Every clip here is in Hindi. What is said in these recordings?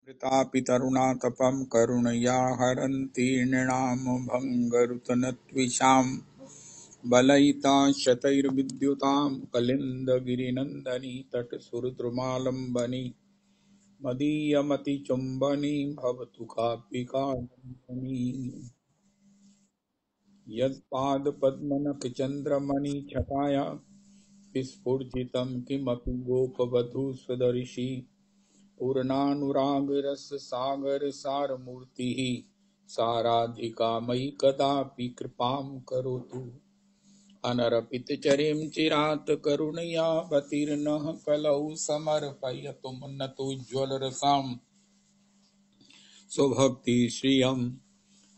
वृतापि तरुणातपं करुणया हरन्ति नृणां भङ्गरुतनत्विषां बलयिता शतैर्विद्युतां कलिन्दगिरिनन्दनी तटसुरद्रुमालम्बनी मदीयमतिचुम्बनी भवतु काव्यिकानन्दिनी यत्पादपद्मनखचन्द्रमणिछटाया विस्फुर्जितं किमपि गोपवधूसदर्शी पूर्णानुरागरससागरसारमूर्तिः साराधिका मयि कदापि कृपां करोतु। अनरपितचरीं चिरात् करुणयावतीर्णः कलौ समर्पयतु मुन्नतोज्ज्वलरसां स्वभक्तिश्रियम्।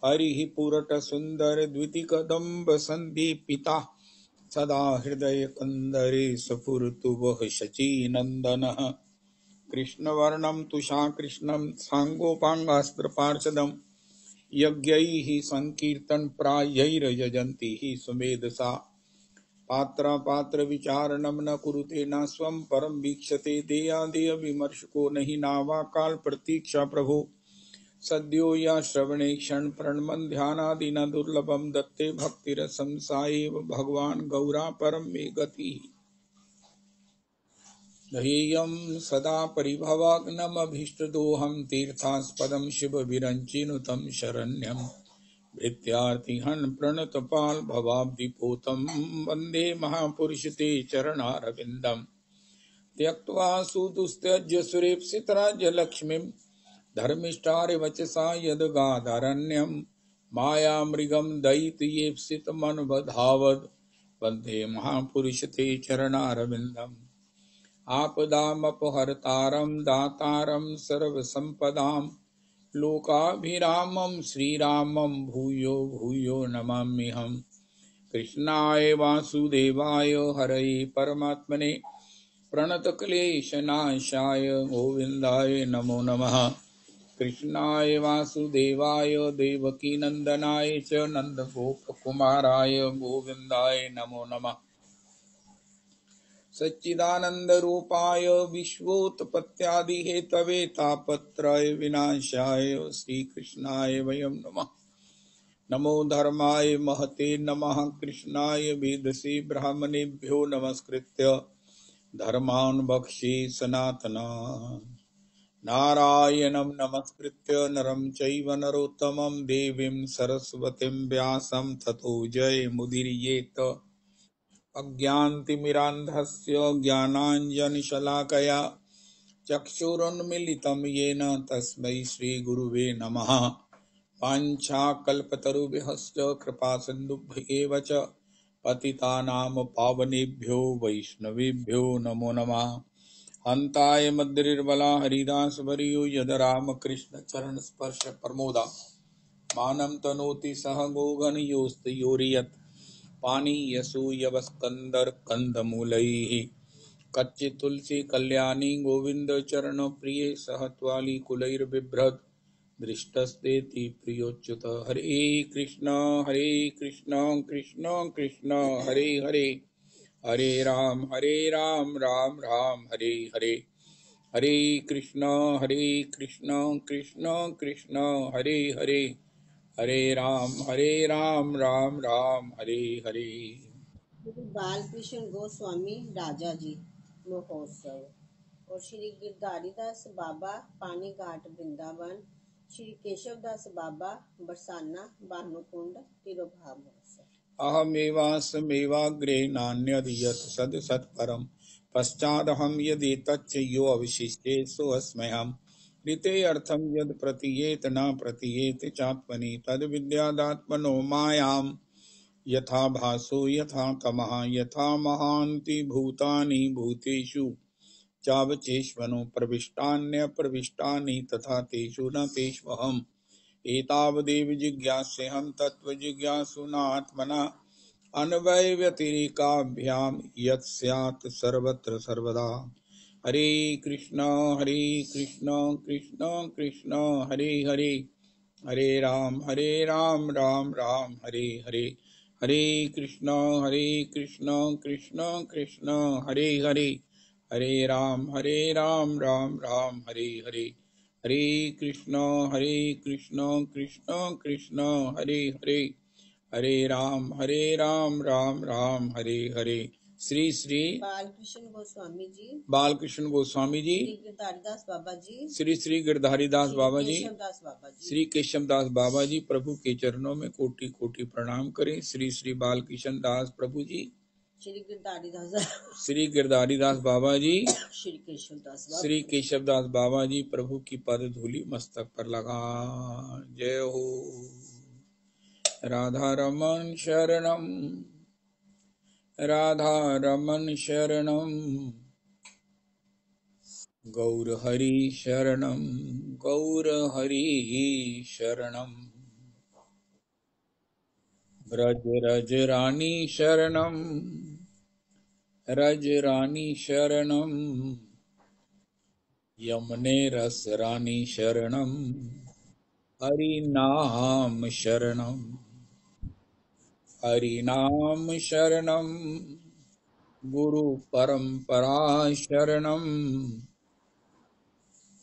हरिः पुरटसुन्दरद्वितिकदम्बसन्दीपिता सदा हृदयकन्दरे स्फुरतु वः शचीनन्दनः। कृष्णवर्णं तुषाकृष्णं साङ्गोपाङ्गास्त्रपार्षदं यज्ञैः सङ्कीर्तनप्रायैर्यजन्ति हि सुमेधसा। पात्रपात्रविचारणं न कुरुते न स्वं परं वीक्षते देयादेयविमर्शको नहि नावाकाल प्रतीक्षा प्रभो। सद्यो या श्रवणे क्षण प्रणमन् ध्यानादिना दुर्लभं दत्ते भक्तिरसं सा एव भगवान् गौरा परं मे गतिः। ध्येयं सदा परिभवाग्नमभीष्टदोहं तीर्थास्पदं शिवविरञ्चिनुतं शरण्यं भृत्यार्तिहन् प्रणतपाल भवाब्धिपोतं वन्दे महापुरुषते चरणारविन्दं। त्यक्त्वा सुदुस्त्यज्य सुरेप्सितराज्यलक्ष्मीं धर्मिष्ठारिवचसा यदगाधरण्यं मायामृगं दयितयेप्सितमनुबधावद् वन्दे महापुरुषते चरणारविन्दम्। आपदामपहर्तारं दातारं सर्वसम्पदां लोकाभिरामं श्रीरामं भूयो भूयो नमाम्यहम्। कृष्णाय वासुदेवाय हरये परमात्मने प्रणतक्लेशनाशाय गोविन्दाय नमो नमः। कृष्णाय वासुदेवाय देवकीनन्दनाय च नन्दगोपकुमाराय गोविन्दाय नमो नमः। सच्चिदानन्दरूपाय विश्वोत्पत्त्यादिहेतवे तापत्रय विनाशाय श्रीकृष्णाय वयं नमः। नमो धर्माय महते नमः। कृष्णाय वेदसे ब्राह्मणेभ्यो नमस्कृत्य धर्मान् वक्ष्ये सनातनान्। नारायणं नमस्कृत्य नरं चैव नरोत्तमं देवीं सरस्वतीं व्यासं ततो जयमुदीरयेत्। अज्ञानतिमिरान्धस्य ज्ञानाञ्जनशलाकया चक्षुरुन्मीलितं येन तस्मै श्रीगुरुवे नमः। वाञ्छाकल्पतरुभ्यश्च कृपासिन्धुभ्य एव च पतितानां पावनेभ्यो वैष्णवेभ्यो नमो नमः। हन्ताय मद्रिर्बला हरिदासवर्यो यद रामकृष्णचरणस्पर्श प्रमोदा मानं तनोति सह गोगणयोस्तयोर्यत् पानीयसूयवस्कन्दर कंदमूलैः कच्चे तुलसी कल्याणी गोविंद चरण प्रिय सहत्वाली कुलैर्बिभ्रत् दृष्टस्तेति प्रियोच्युत। हरे कृष्ण कृष्ण कृष्ण हरे हरे हरे राम राम राम हरे हरे। हरे कृष्ण कृष्ण कृष्ण हरे हरे हरे राम राम हरे हरे। श्री बालकृष्ण गोस्वामी राजा जी महोत्सव और श्री गिरधारीदास बाबा पानी घाट वृंदावन, श्री केशवदास बाबा बरसाना भानुकुंड तिरुभाव महोत्सव। अहमेवास्मेवाग्रे नान्यद् यत् सद् सत्परं पश्चादहं यदि तच्च यो अवशिष्टे सोऽस्म्यहम्। ऋते अर्थं यद् प्रतीयेत न प्रतीयेत चात्मनि तद् विद्यादात्मनो मायाम्। यथा भासो यथा तमः यथा महान्ति भूतानि भूतेषु चावचेष्वनो प्रविष्टान्यप्रविष्टानि तथा तेषु न तेष्वहम्। एतावदेव जिज्ञास्यहं तत्त्वजिज्ञासुनात्मना अन्वयव्यतिरेकाभ्यां यत् स्यात् सर्वत्र सर्वदा। हरे कृष्ण कृष्ण कृष्ण हरे हरे हरे राम राम राम हरे हरे। हरे कृष्ण कृष्ण कृष्ण हरे हरे हरे राम राम राम हरे हरे। हरे कृष्ण कृष्ण कृष्ण हरे हरे, हरे राम राम राम हरे हरे। श्री श्री बालकृष्ण गोस्वामी जी, बालकृष्ण गोस्वामी जी, श्री गिरधारीदास बाबा जी, श्री श्री गिरधारीदास श्री बाबा जी, केशवदास बाबा जी, श्री केशवदास बाबा जी प्रभु के चरणों में कोटि कोटि प्रणाम करें। श्री श्री बालकृष्ण दास प्रभु जी, श्री गिरधारीदास, श्री गिरधारीदास बाबा जी, श्री केशवदास बाबा, श्री केशवदास बाबा जी प्रभु की पद धूलि मस्तक पर लगा। जय हो। राधा रमन शरणम, राधा रमन शरणम, गौर हरि शरणम, गौर हरि शरणम, ब्रज रज रानी शरणम, रज रानी शरणम, यमुने रस रानी शरणम, हरि नाम शरणम, हरि नाम शरणम, गुरु परंपरा शरणम,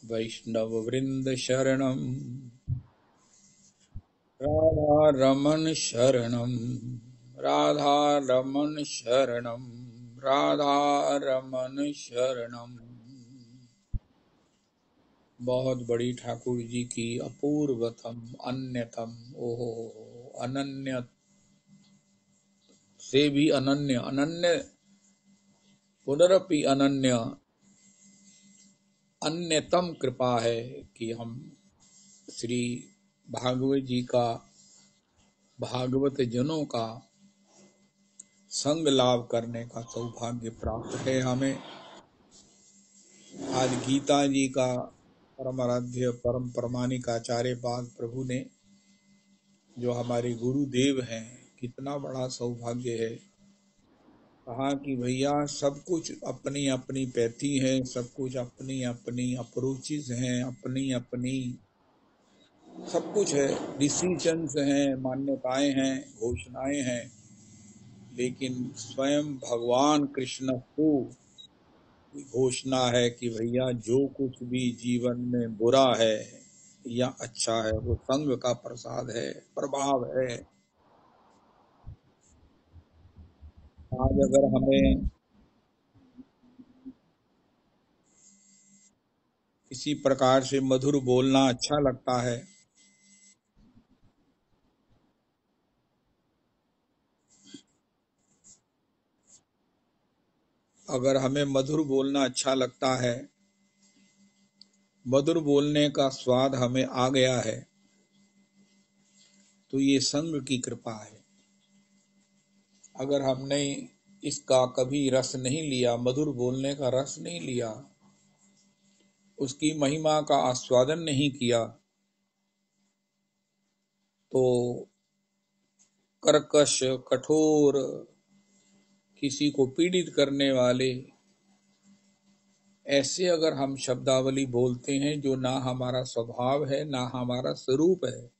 वैष्णव वृंद शरणम, राधा रमन शरणम, राधा रमन शरणम, राधा रमन शरणम। बहुत बड़ी ठाकुर जी की अपूर्वतम अन्यतम, ओहो अनन्य से भी अनन्य, अनन्य पुनरपि अनन्य, अन्यतम कृपा है कि हम श्री भागवत जी का, भागवत जनों का संग लाभ करने का सौभाग्य प्राप्त है हमें। आज गीता जी का परम आराध्य परम प्रमाणिक आचार्य पाद प्रभु ने, जो हमारे गुरुदेव हैं, कितना बड़ा सौभाग्य है। कहा कि भैया सब कुछ अपनी अपनी पैथी है, सब कुछ अपनी अपनी अप्रोचेस हैं, अपनी अपनी सब कुछ है, डिसीजंस हैं, मान्यताएं हैं, घोषणाएं हैं, लेकिन स्वयं भगवान कृष्ण को घोषणा है कि भैया जो कुछ भी जीवन में बुरा है या अच्छा है वो संग का प्रसाद है, प्रभाव है। आज अगर हमें किसी प्रकार से मधुर बोलना अच्छा लगता है, अगर हमें मधुर बोलना अच्छा लगता है, मधुर बोलने का स्वाद हमें आ गया है, तो ये संग की कृपा है। अगर हमने इसका कभी रस नहीं लिया, मधुर बोलने का रस नहीं लिया, उसकी महिमा का आस्वादन नहीं किया, तो कर्कश, कठोर, किसी को पीड़ित करने वाले ऐसे अगर हम शब्दावली बोलते हैं जो ना हमारा स्वभाव है, ना हमारा स्वरूप है।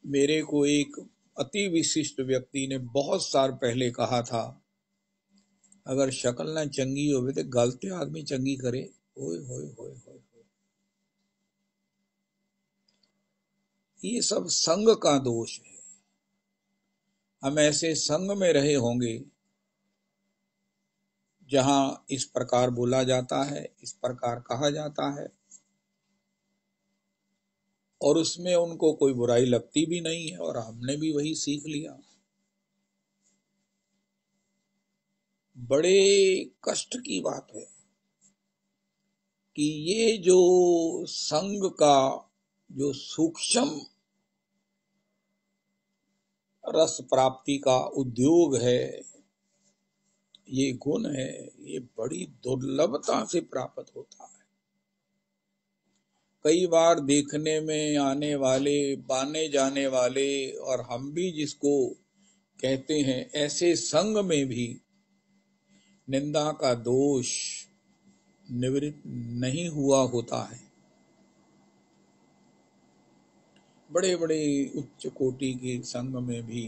मेरे को एक अति विशिष्ट व्यक्ति ने बहुत साल पहले कहा था, अगर शक्ल ना चंगी होवे तो गलते आदमी चंगी करे। होए होए होए होए, ये सब संग का दोष है। हम ऐसे संग में रहे होंगे जहां इस प्रकार बोला जाता है, इस प्रकार कहा जाता है, और उसमें उनको कोई बुराई लगती भी नहीं है, और हमने भी वही सीख लिया। बड़े कष्ट की बात है कि ये जो संग का जो सूक्ष्म रस प्राप्ति का उद्योग है, ये गुण है, ये बड़ी दुर्लभता से प्राप्त होता है। कई बार देखने में आने वाले, बाने जाने वाले, और हम भी जिसको कहते हैं, ऐसे संग में भी निंदा का दोष निवृत्त नहीं हुआ होता है। बड़े बड़े उच्च कोटि के संग में भी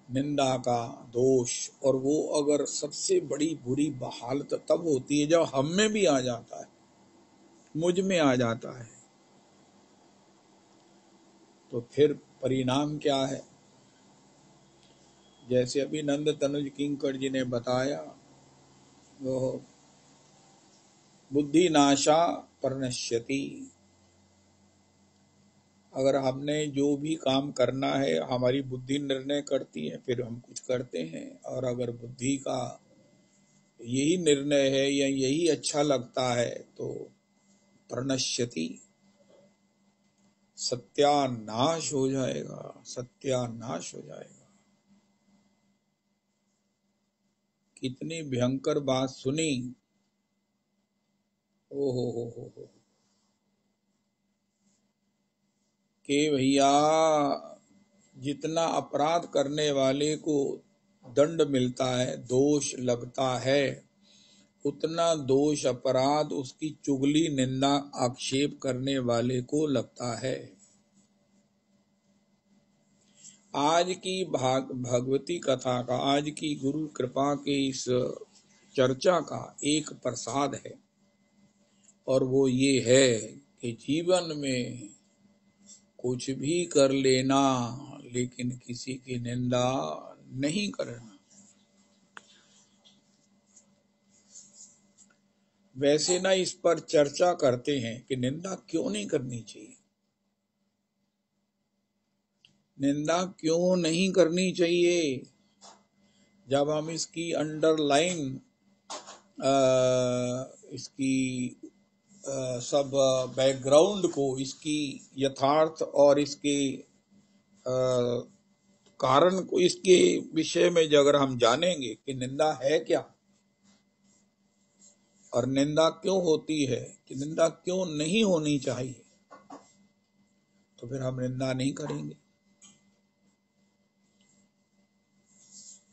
निंदा का दोष, और वो अगर सबसे बड़ी बुरी हालत तब होती है जब हम में भी आ जाता है, मुझ में आ जाता है, तो फिर परिणाम क्या है? जैसे अभी नंद तनुज किंकर जी ने बताया, वो बुद्धि नाशा परनश्यति। अगर हमने जो भी काम करना है हमारी बुद्धि निर्णय करती है, फिर हम कुछ करते हैं, और अगर बुद्धि का यही निर्णय है या यही अच्छा लगता है तो परनश्यति, सत्यानाश हो जाएगा, सत्यानाश हो जाएगा। कितनी भयंकर बात सुनी। ओ हो कि भैया जितना अपराध करने वाले को दंड मिलता है, दोष लगता है, उतना दोष अपराध उसकी चुगली निंदा आक्षेप करने वाले को लगता है। आज की भगवती कथा का, आज की गुरु कृपा के इस चर्चा का एक प्रसाद है, और वो ये है कि जीवन में कुछ भी कर लेना लेकिन किसी की निंदा नहीं करना। वैसे ना इस पर चर्चा करते हैं कि निंदा क्यों नहीं करनी चाहिए, निंदा क्यों नहीं करनी चाहिए। जब हम इसकी अंडरलाइन इसकी सब बैकग्राउंड को, इसकी यथार्थ और इसके कारण को, इसके विषय में अगर हम जानेंगे कि निंदा है क्या और निंदा क्यों होती है, कि निंदा क्यों नहीं होनी चाहिए, तो फिर हम निंदा नहीं करेंगे।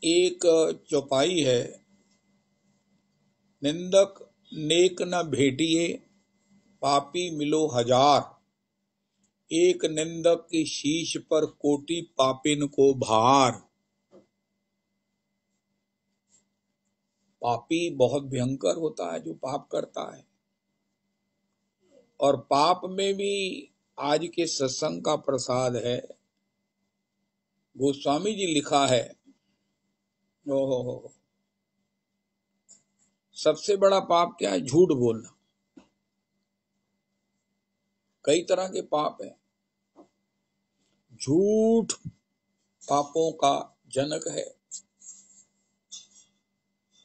एक चौपाई है, निंदक नेक न भेटिए, पापी मिलो हजार, एक निंदक की शीश पर कोटि पापिन को भार। पापी बहुत भयंकर होता है जो पाप करता है, और पाप में भी आज के सत्संग का प्रसाद है। गोस्वामी जी लिखा है, ओहो, सबसे बड़ा पाप क्या है? झूठ बोलना। कई तरह के पाप है, झूठ पापों का जनक है।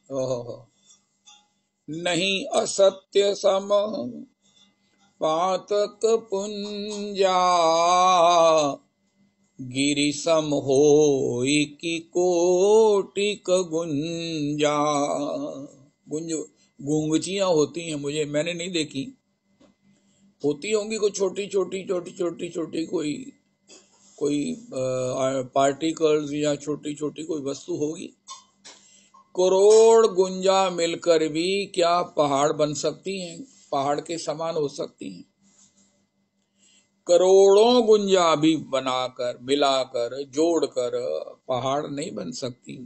ओहो, नहीं असत्य सम पातक पुंजा, गिरि सम होई की कोटिक गुंजा। गुंज गूंगचियां होती हैं, मैंने नहीं देखी, होती होंगी कोई छोटी छोटी कोई पार्टिकल्स या छोटी छोटी कोई वस्तु होगी। करोड़ गुंजा मिलकर भी क्या पहाड़ बन सकती हैं, पहाड़ के समान हो सकती हैं। करोड़ों गुंजा भी बनाकर, मिलाकर, जोड़कर पहाड़ नहीं बन सकती।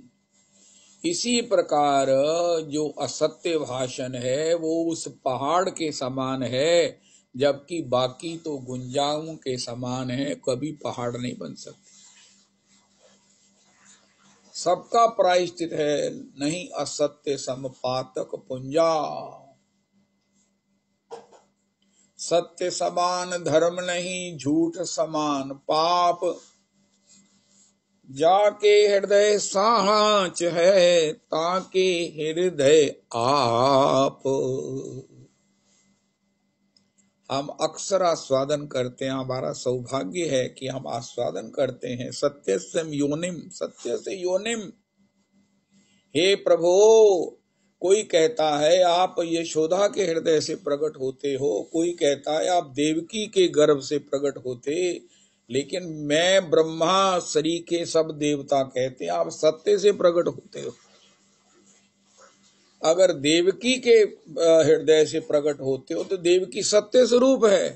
इसी प्रकार जो असत्य भाषण है वो उस पहाड़ के समान है, जबकि बाकी तो गुंजाओं के समान है, कभी पहाड़ नहीं बन सकती। सबका प्रायश्चित है, नहीं असत्य समपातक पुंजा। सत्य समान धर्म नहीं, झूठ समान पाप, जाके हृदय साच है, ताके हृदय आप। हम अक्सर आस्वादन करते हैं, हमारा सौभाग्य है कि हम आस्वादन करते हैं सत्य से योनिम, सत्य से योनिम। हे प्रभु, कोई कहता है आप यशोदा के हृदय से प्रकट होते हो, कोई कहता है आप देवकी के गर्भ से प्रकट होते, लेकिन मैं ब्रह्मा सरीखे सब देवता कहते हैं आप सत्य से प्रकट होते हो। अगर देवकी के हृदय से प्रकट होते हो तो देवकी सत्य स्वरूप है।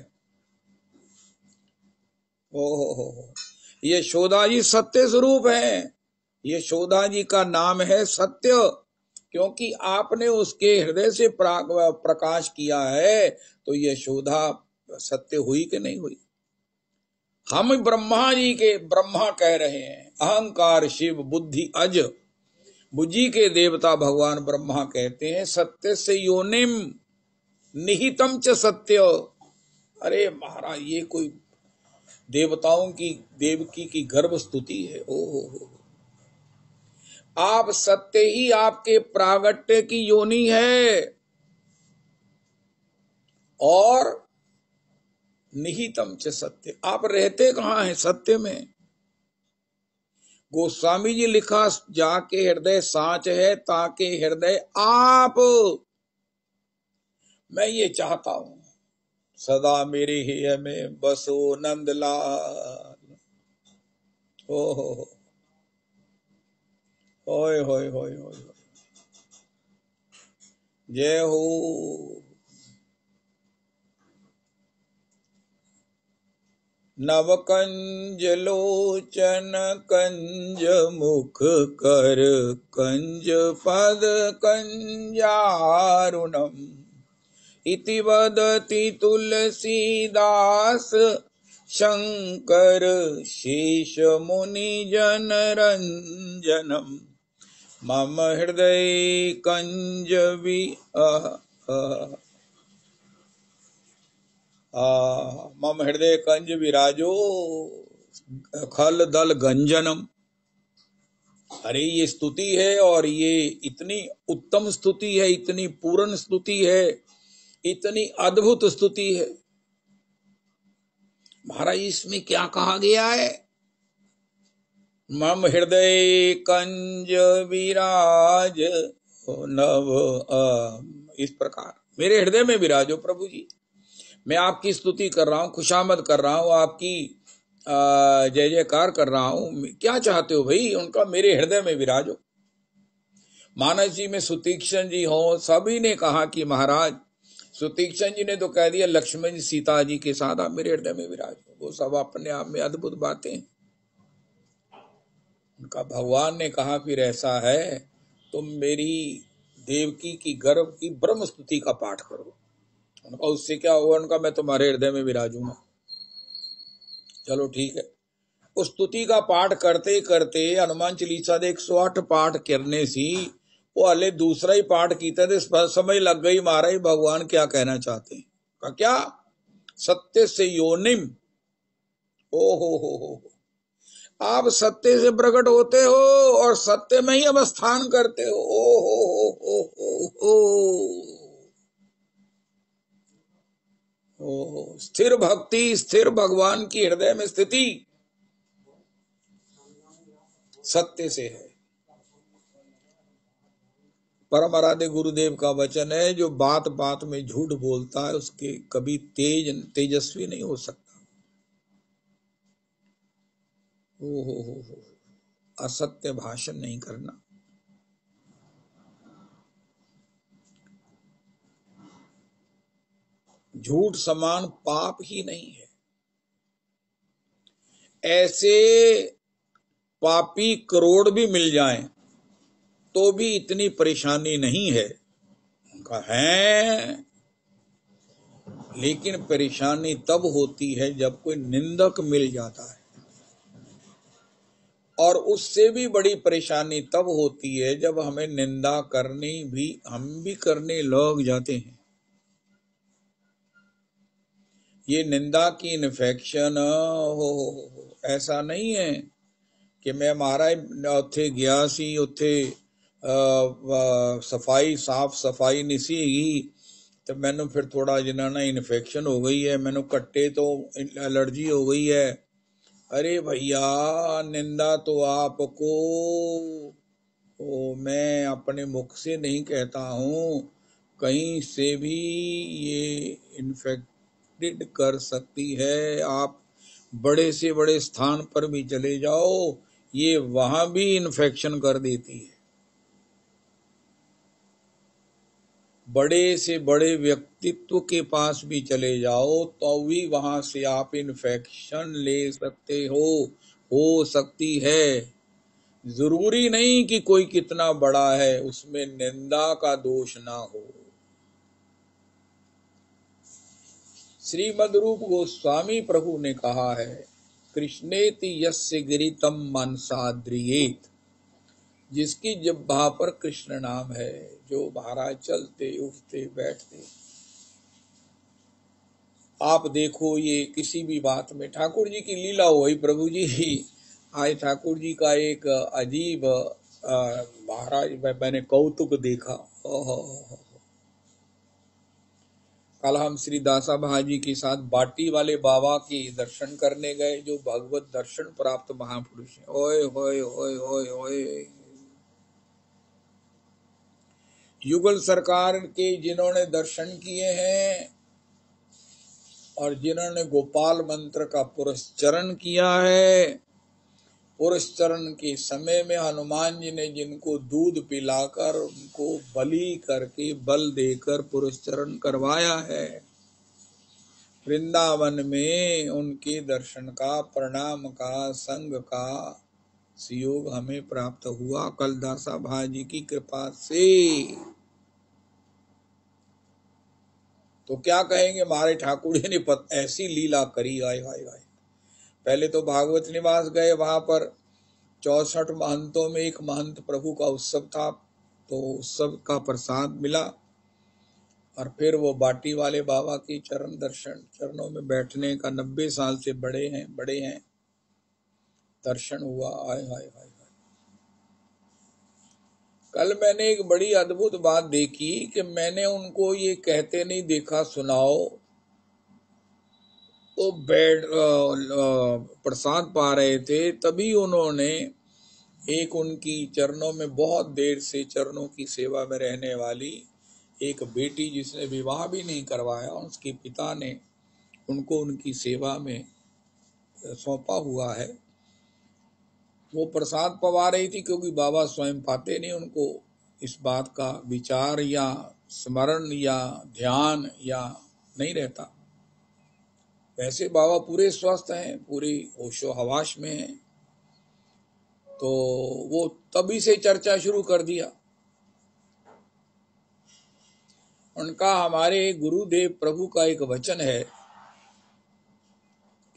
ओहो, यशोदा जी सत्य स्वरूप है। यशोदा जी का नाम है सत्य, क्योंकि आपने उसके हृदय से प्रकाश किया है, तो यशोदा सत्य हुई कि नहीं हुई। हम ब्रह्मा जी के ब्रह्मा कह रहे हैं, अहंकार शिव बुद्धि अज, बुद्धि के देवता भगवान ब्रह्मा कहते हैं सत्य से योनिम निहितम च सत्य। अरे महाराज, ये कोई देवताओं की देवकी की गर्भ स्तुति है। ओ हो, आप सत्य ही आपके प्रागट्य की योनि है, और निहितम च सत्य, आप रहते कहाँ हैं? सत्य में। गोस्वामी जी लिखा, जाके हृदय साच है ताके हृदय आप। मैं ये चाहता हूं सदा मेरे हृदय में बसो नंदलाल। हो होय होय होय होय, जय हो। नव कंज लोचन कंज मुख कर कंज पद कंजारुणम, इति वदति तुलसीदास शंकर शेष मुनि जन रंजनम, मम हृदय कंज मम हृदय कंज विराजो खल दल गंजनम। अरे ये स्तुति है, और ये इतनी उत्तम स्तुति है, इतनी पूर्ण स्तुति है, इतनी अद्भुत स्तुति है। महाराज इसमें क्या कहा गया है? मम हृदय कंज विराज नव, इस प्रकार मेरे हृदय में विराजो प्रभु जी। मैं आपकी स्तुति कर रहा हूँ, खुशामद कर रहा हूँ, आपकी जय जयकार कर रहा हूँ। क्या चाहते हो भाई? उनका मेरे हृदय में विराजो। मानस जी में सुतीक्षण जी हो, सभी ने कहा कि महाराज, सुतीक्षण जी ने तो कह दिया लक्ष्मण जी सीता जी के साथ आप मेरे हृदय में विराजो। वो सब अपने आप में अद्भुत बातें। उनका भगवान ने कहा फिर ऐसा है, तुम मेरी देवकी की गर्भ की ब्रह्म स्तुति का पाठ करो। उनका उससे क्या हुआ? उनका मैं तुम्हारे हृदय में विराजूंगा। चलो ठीक है। उस स्तुति का पाठ करते करते हनुमान चालीसा 108 पाठ करने से वो हले दूसरा ही पाठ कीते थे, समझ लग गई महाराज भगवान क्या कहना चाहते हैं। का क्या? सत्य से योनिम। ओ हो, आप सत्य से प्रकट होते हो और सत्य में ही अवस्थान करते हो। ओ हो, स्थिर भक्ति, स्थिर भगवान की हृदय में स्थिति सत्य से है। परम आराध्य गुरुदेव का वचन है, जो बात बात में झूठ बोलता है उसके कभी तेजस्वी नहीं हो सकता। हो, असत्य भाषण नहीं करना। झूठ समान पाप ही नहीं है। ऐसे पापी करोड़ भी मिल जाएं तो भी इतनी परेशानी नहीं है। उनका है, लेकिन परेशानी तब होती है जब कोई निंदक मिल जाता है, और उससे भी बड़ी परेशानी तब होती है जब हमें निंदा करनी भी हम भी करने लग जाते हैं। ये निंदा की इन्फेक्शन हो, ऐसा नहीं है कि मैं महाराज उत्थे गया सी, उत्थे सफाई साफ सफाई नहीं सी तो मैनू फिर थोड़ा जिन्ना ना इन्फेक्शन हो गई है, मैनू कट्टे तो एलर्जी हो गई है। अरे भैया, निंदा तो आपको मैं अपने मुख से नहीं कहता हूँ, कहीं से भी ये इन्फेक्टेड कर सकती है। आप बड़े से बड़े स्थान पर भी चले जाओ, ये वहां भी इन्फेक्शन कर देती है। बड़े से बड़े व्यक्तित्व के पास भी चले जाओ तो भी वहां से आप इन्फेक्शन ले सकते हो सकती है। जरूरी नहीं कि कोई कितना बड़ा है उसमें निंदा का दोष ना हो। श्रीमद् रूप गोस्वामी प्रभु ने कहा है, कृष्णेति यस्य गिरितम मनसाद्रियेत, जिसकी जिह्वा पर कृष्ण नाम है, जो महाराज चलते उठते बैठते। आप देखो ये किसी भी बात में ठाकुर जी की लीला हुई। प्रभु जी आज ठाकुर जी का एक अजीब महाराज मैंने कौतुक देखा। कल हम श्री दासा भाजी के साथ बाटी वाले बाबा के दर्शन करने गए, जो भगवत दर्शन प्राप्त महापुरुष है। ओए होए होए होए होए, युगल सरकार के जिन्होंने दर्शन किए हैं और जिन्होंने गोपाल मंत्र का पुरस्चरण किया है, पुरस्चरण के समय में हनुमान जी ने जिनको दूध पिलाकर उनको बलि करके बल देकर पुरस्चरण करवाया है, वृंदावन में उनके दर्शन का, प्रणाम का, संग का सुयोग हमें प्राप्त हुआ कल दासा भाजी की कृपा से। तो क्या कहेंगे, हमारे ठाकुर जी ने ऐसी लीला करी। आय हाय हाय। पहले तो भागवत निवास गए, वहां पर 64 महंतों में एक महंत प्रभु का उत्सव था, तो उत्सव का प्रसाद मिला। और फिर वो बाटी वाले बाबा की चरण दर्शन, चरणों में बैठने का 90 साल से बड़े हैं दर्शन हुआ। आय हाय हाय। कल मैंने एक बड़ी अद्भुत बात देखी कि मैंने उनको ये कहते नहीं देखा, सुनाओ तो बैठ प्रसाद पा रहे थे, तभी उन्होंने एक उनकी चरणों में बहुत देर से चरणों की सेवा में रहने वाली एक बेटी, जिसने विवाह भी नहीं करवाया, उसके पिता ने उनको उनकी सेवा में सौंपा हुआ है, वो प्रसाद पवा रही थी, क्योंकि बाबा स्वयं पाते नहीं, उनको इस बात का विचार या स्मरण या ध्यान या नहीं रहता। वैसे बाबा पूरे स्वस्थ हैं, पूरी होशो हवाश में हैं, तो वो तभी से चर्चा शुरू कर दिया। उनका हमारे गुरुदेव प्रभु का एक वचन है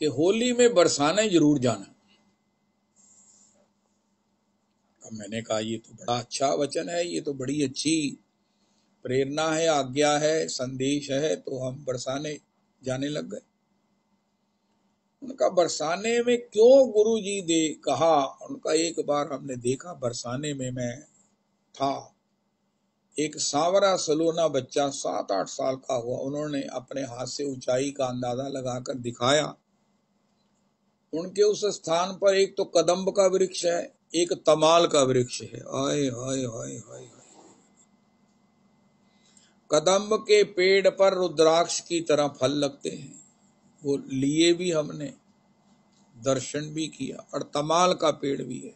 कि होली में बरसाने जरूर जाना। अब मैंने कहा ये तो बड़ा अच्छा वचन है, ये तो बड़ी अच्छी प्रेरणा है, आज्ञा है, संदेश है, तो हम बरसाने जाने लग गए। उनका बरसाने में क्यों गुरु जी ने कहा, उनका एक बार हमने देखा, बरसाने में मैं था, एक सांवरा सलोना बच्चा 7-8 साल का हुआ, उन्होंने अपने हाथ से ऊंचाई का अंदाजा लगाकर दिखाया। उनके उस स्थान पर एक तो कदम्ब का वृक्ष है, एक तमाल का वृक्ष है। आय हाय हाय हाय। कदम्ब के पेड़ पर रुद्राक्ष की तरह फल लगते हैं, वो लिए भी हमने, दर्शन भी किया, और तमाल का पेड़ भी है।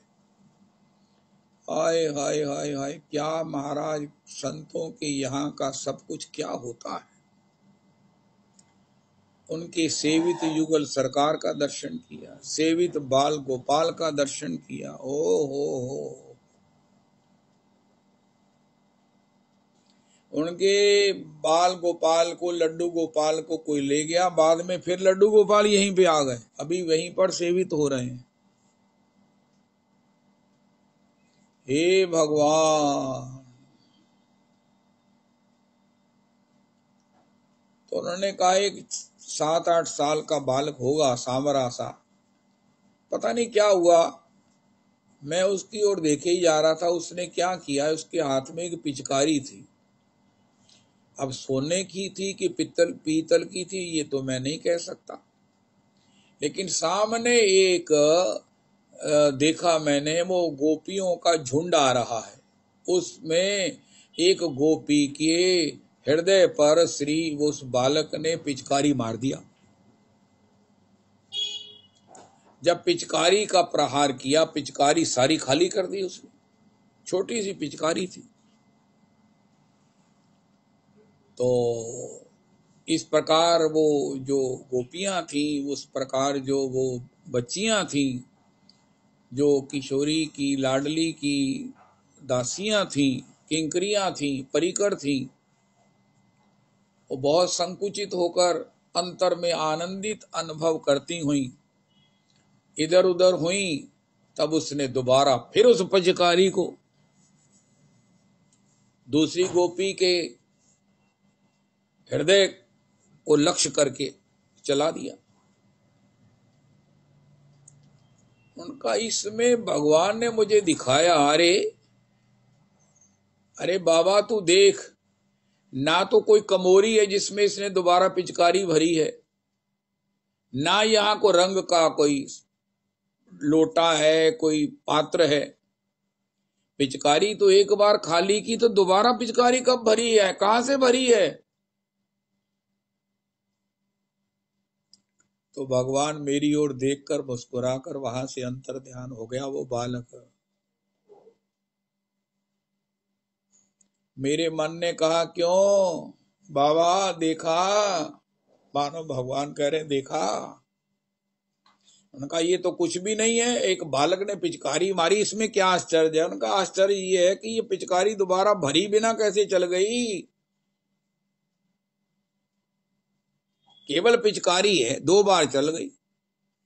हाय हाय हाय हाय, क्या महाराज संतों के यहाँ का सब कुछ क्या होता है। उनके सेवित युगल सरकार का दर्शन किया, सेवित बाल गोपाल का दर्शन किया। ओ हो, उनके बाल गोपाल को, लड्डू गोपाल को कोई ले गया, बाद में फिर लड्डू गोपाल यहीं पे आ गए, अभी वहीं पर सेवित हो रहे हैं। हे भगवान। तो उन्होंने कहा एक 7-8 साल का बालक होगा, सांवरा सा, पता नहीं क्या हुआ, मैं उसकी ओर देखे ही जा रहा था, उसने क्या किया, उसके हाथ में एक पिचकारी थी। अब सोने की थी कि पीतल की थी ये तो मैं नहीं कह सकता, लेकिन सामने एक देखा मैंने, वो गोपियों का झुंड आ रहा है, उसमें एक गोपी के हृदय पर श्री उस बालक ने पिचकारी मार दिया। जब पिचकारी का प्रहार किया, पिचकारी सारी खाली कर दी उसने, छोटी सी पिचकारी थी। तो इस प्रकार वो जो गोपियां थी, उस प्रकार जो वो बच्चियां थी, जो किशोरी की लाडली की दासियां थीं, किंकरियां थीं, परिकर थीं, वो बहुत संकुचित होकर अंतर में आनंदित अनुभव करती हुई इधर उधर हुई। तब उसने दोबारा फिर उस पिचकारी को दूसरी गोपी के हृदय को लक्ष्य करके चला दिया। उनका इसमें भगवान ने मुझे दिखाया, अरे बाबा तू देख, ना तो कोई कमोरी है जिसमें इसने दोबारा पिचकारी भरी है, ना यहां को रंग का कोई लोटा है, कोई पात्र है। पिचकारी तो एक बार खाली की, तो दोबारा पिचकारी कब भरी है, कहां से भरी है? तो भगवान मेरी ओर देखकर मुस्कुराकर वहां से अंतर ध्यान हो गया वो बालक। मेरे मन ने कहा, क्यों बाबा देखा? मानो भगवान कह रहे देखा। उनका ये तो कुछ भी नहीं है, एक बालक ने पिचकारी मारी, इसमें क्या आश्चर्य है? उनका आश्चर्य ये है कि ये पिचकारी दोबारा भरी बिना कैसे चल गई। केवल पिचकारी है, 2 बार चल गई,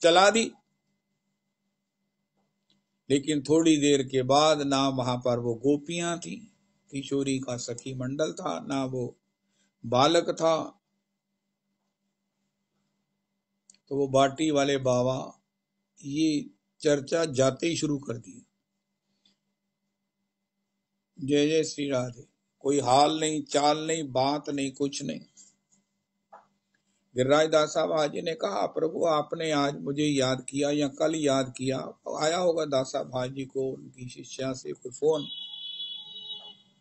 चला दी। लेकिन थोड़ी देर के बाद ना वहां पर वो गोपियां थी, किशोरी का सखी मंडल था, ना वो बालक था। तो वो बाटी वाले बाबा ये चर्चा जाते ही शुरू कर दी, जय जय श्री राधे। कोई हाल नहीं, चाल नहीं, बात नहीं, कुछ नहीं। गिरिराज दास साहब आज ने कहा, प्रभु आपने आज मुझे याद किया या कल याद किया। आया होगा दास साहब भाजी को उनकी शिष्या से कोई फोन,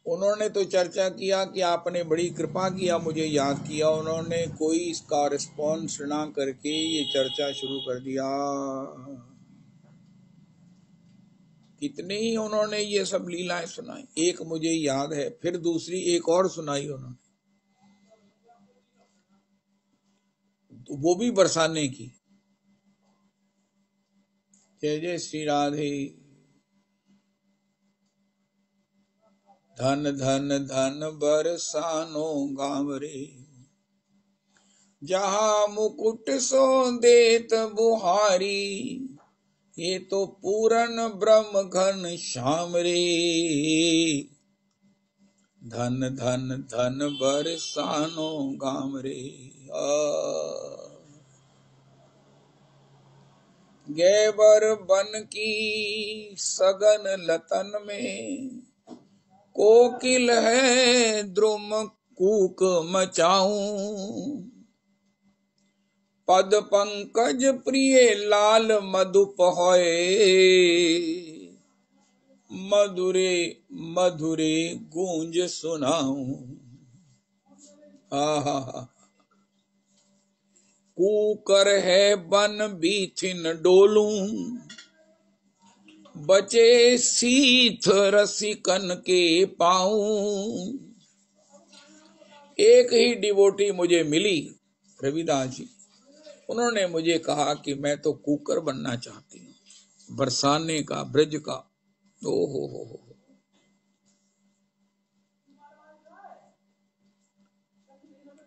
उन्होंने तो चर्चा किया कि आपने बड़ी कृपा किया, मुझे याद किया। उन्होंने कोई इसका रिस्पॉन्स ना करके ये चर्चा शुरू कर दिया। कितने ही उन्होंने ये सब लीलाएं सुनाई। एक मुझे याद है, फिर दूसरी एक और सुनाई उन्होंने, तो वो भी बरसाने की। जय जय श्री राधे। धन धन धन बरसानो गावरे, जहां मुकुट सो देत बुहारी, ये तो पूरन ब्रह्म घन श्याम रे। धन धन धन बरसानो गाम रे। गैबर बन की सगन लतन में, कोकिल है द्रुम कूक मचाऊं। पद पंकज प्रिय लाल मधुप होए, मधुरे मधुरे गूंज सुनाऊं। आहा, कूकर है बन बीथिन डोलूं, बचे सीथ रसिकन के पाऊं। एक ही डिवोटी मुझे मिली, रविदास जी, उन्होंने मुझे कहा कि मैं तो कुकर बनना चाहती हूँ, बरसाने का, ब्रज का। ओ हो।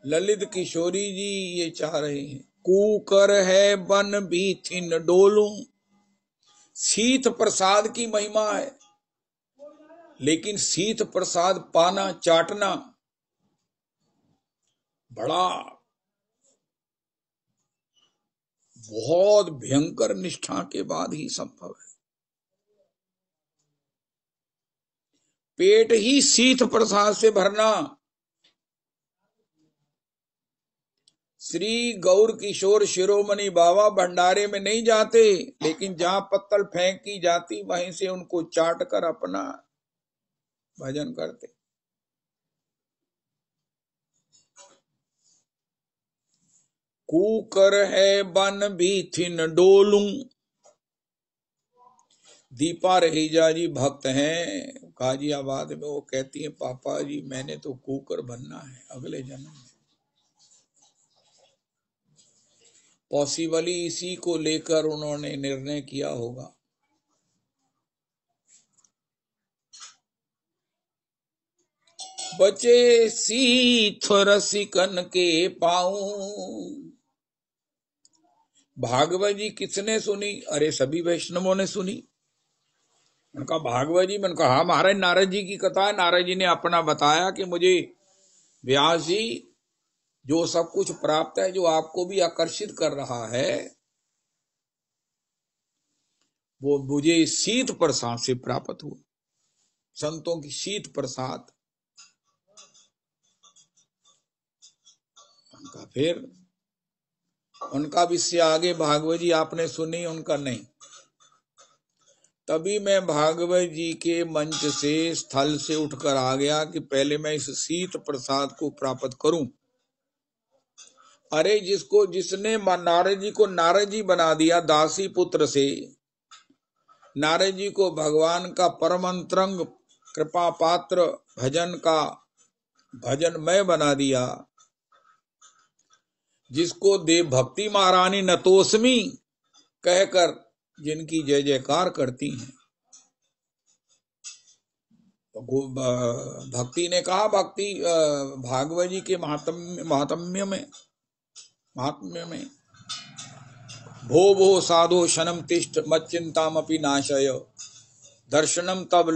ललित किशोरी जी ये चाह रहे हैं, कुकर है बन बीथिन डोलूं। सीत प्रसाद की महिमा है, लेकिन सीत प्रसाद पाना, चाटना बड़ा बहुत भयंकर निष्ठा के बाद ही संभव है। पेट ही सीत प्रसाद से भरना। श्री गौर किशोर शिरोमणि बाबा भंडारे में नहीं जाते, लेकिन जहां पत्तल फेंकी जाती वहीं से उनको चाट कर अपना भजन करते। कुकर है बन बीथिन डोलूं। दीपा रहीजा जी भक्त हैं गाजियाबाद में, वो कहती हैं, पापा जी मैंने तो कुकर बनना है अगले जन्म में। पॉसिबली इसी को लेकर उन्होंने निर्णय किया होगा। बचे सीथ रसिकन के पाऊं। भागवत जी किसने सुनी? अरे सभी वैष्णवों ने सुनी। उनका भागवत जी, मैंने कहा महाराज नारद जी की कथा है। नारद जी ने अपना बताया कि मुझे व्यास जी जो सब कुछ प्राप्त है, जो आपको भी आकर्षित कर रहा है, वो मुझे शीत प्रसाद से प्राप्त हुआ। संतों की शीत प्रसाद। उनका फिर उनका विषय आगे भागवत जी आपने सुनी, उनका नहीं। तभी मैं भागवत जी के मंच से, स्थल से उठकर आ गया कि पहले मैं इस शीत प्रसाद को प्राप्त करूं। अरे जिसने नारद जी को नारद जी बना दिया दासी पुत्र से, नारद जी को भगवान का परम अंतरंग कृपा पात्र भजनमय बना दिया, जिसको देव भक्ति महारानी नतोस्मी कहकर जिनकी जय जयकार करती हैं, तो भक्ति ने कहा, भक्ति भागवत जी के महात्म्य में भो भो साधो शनम तिष्ठ मच्चिंतामपि नाशय दर्शनम तब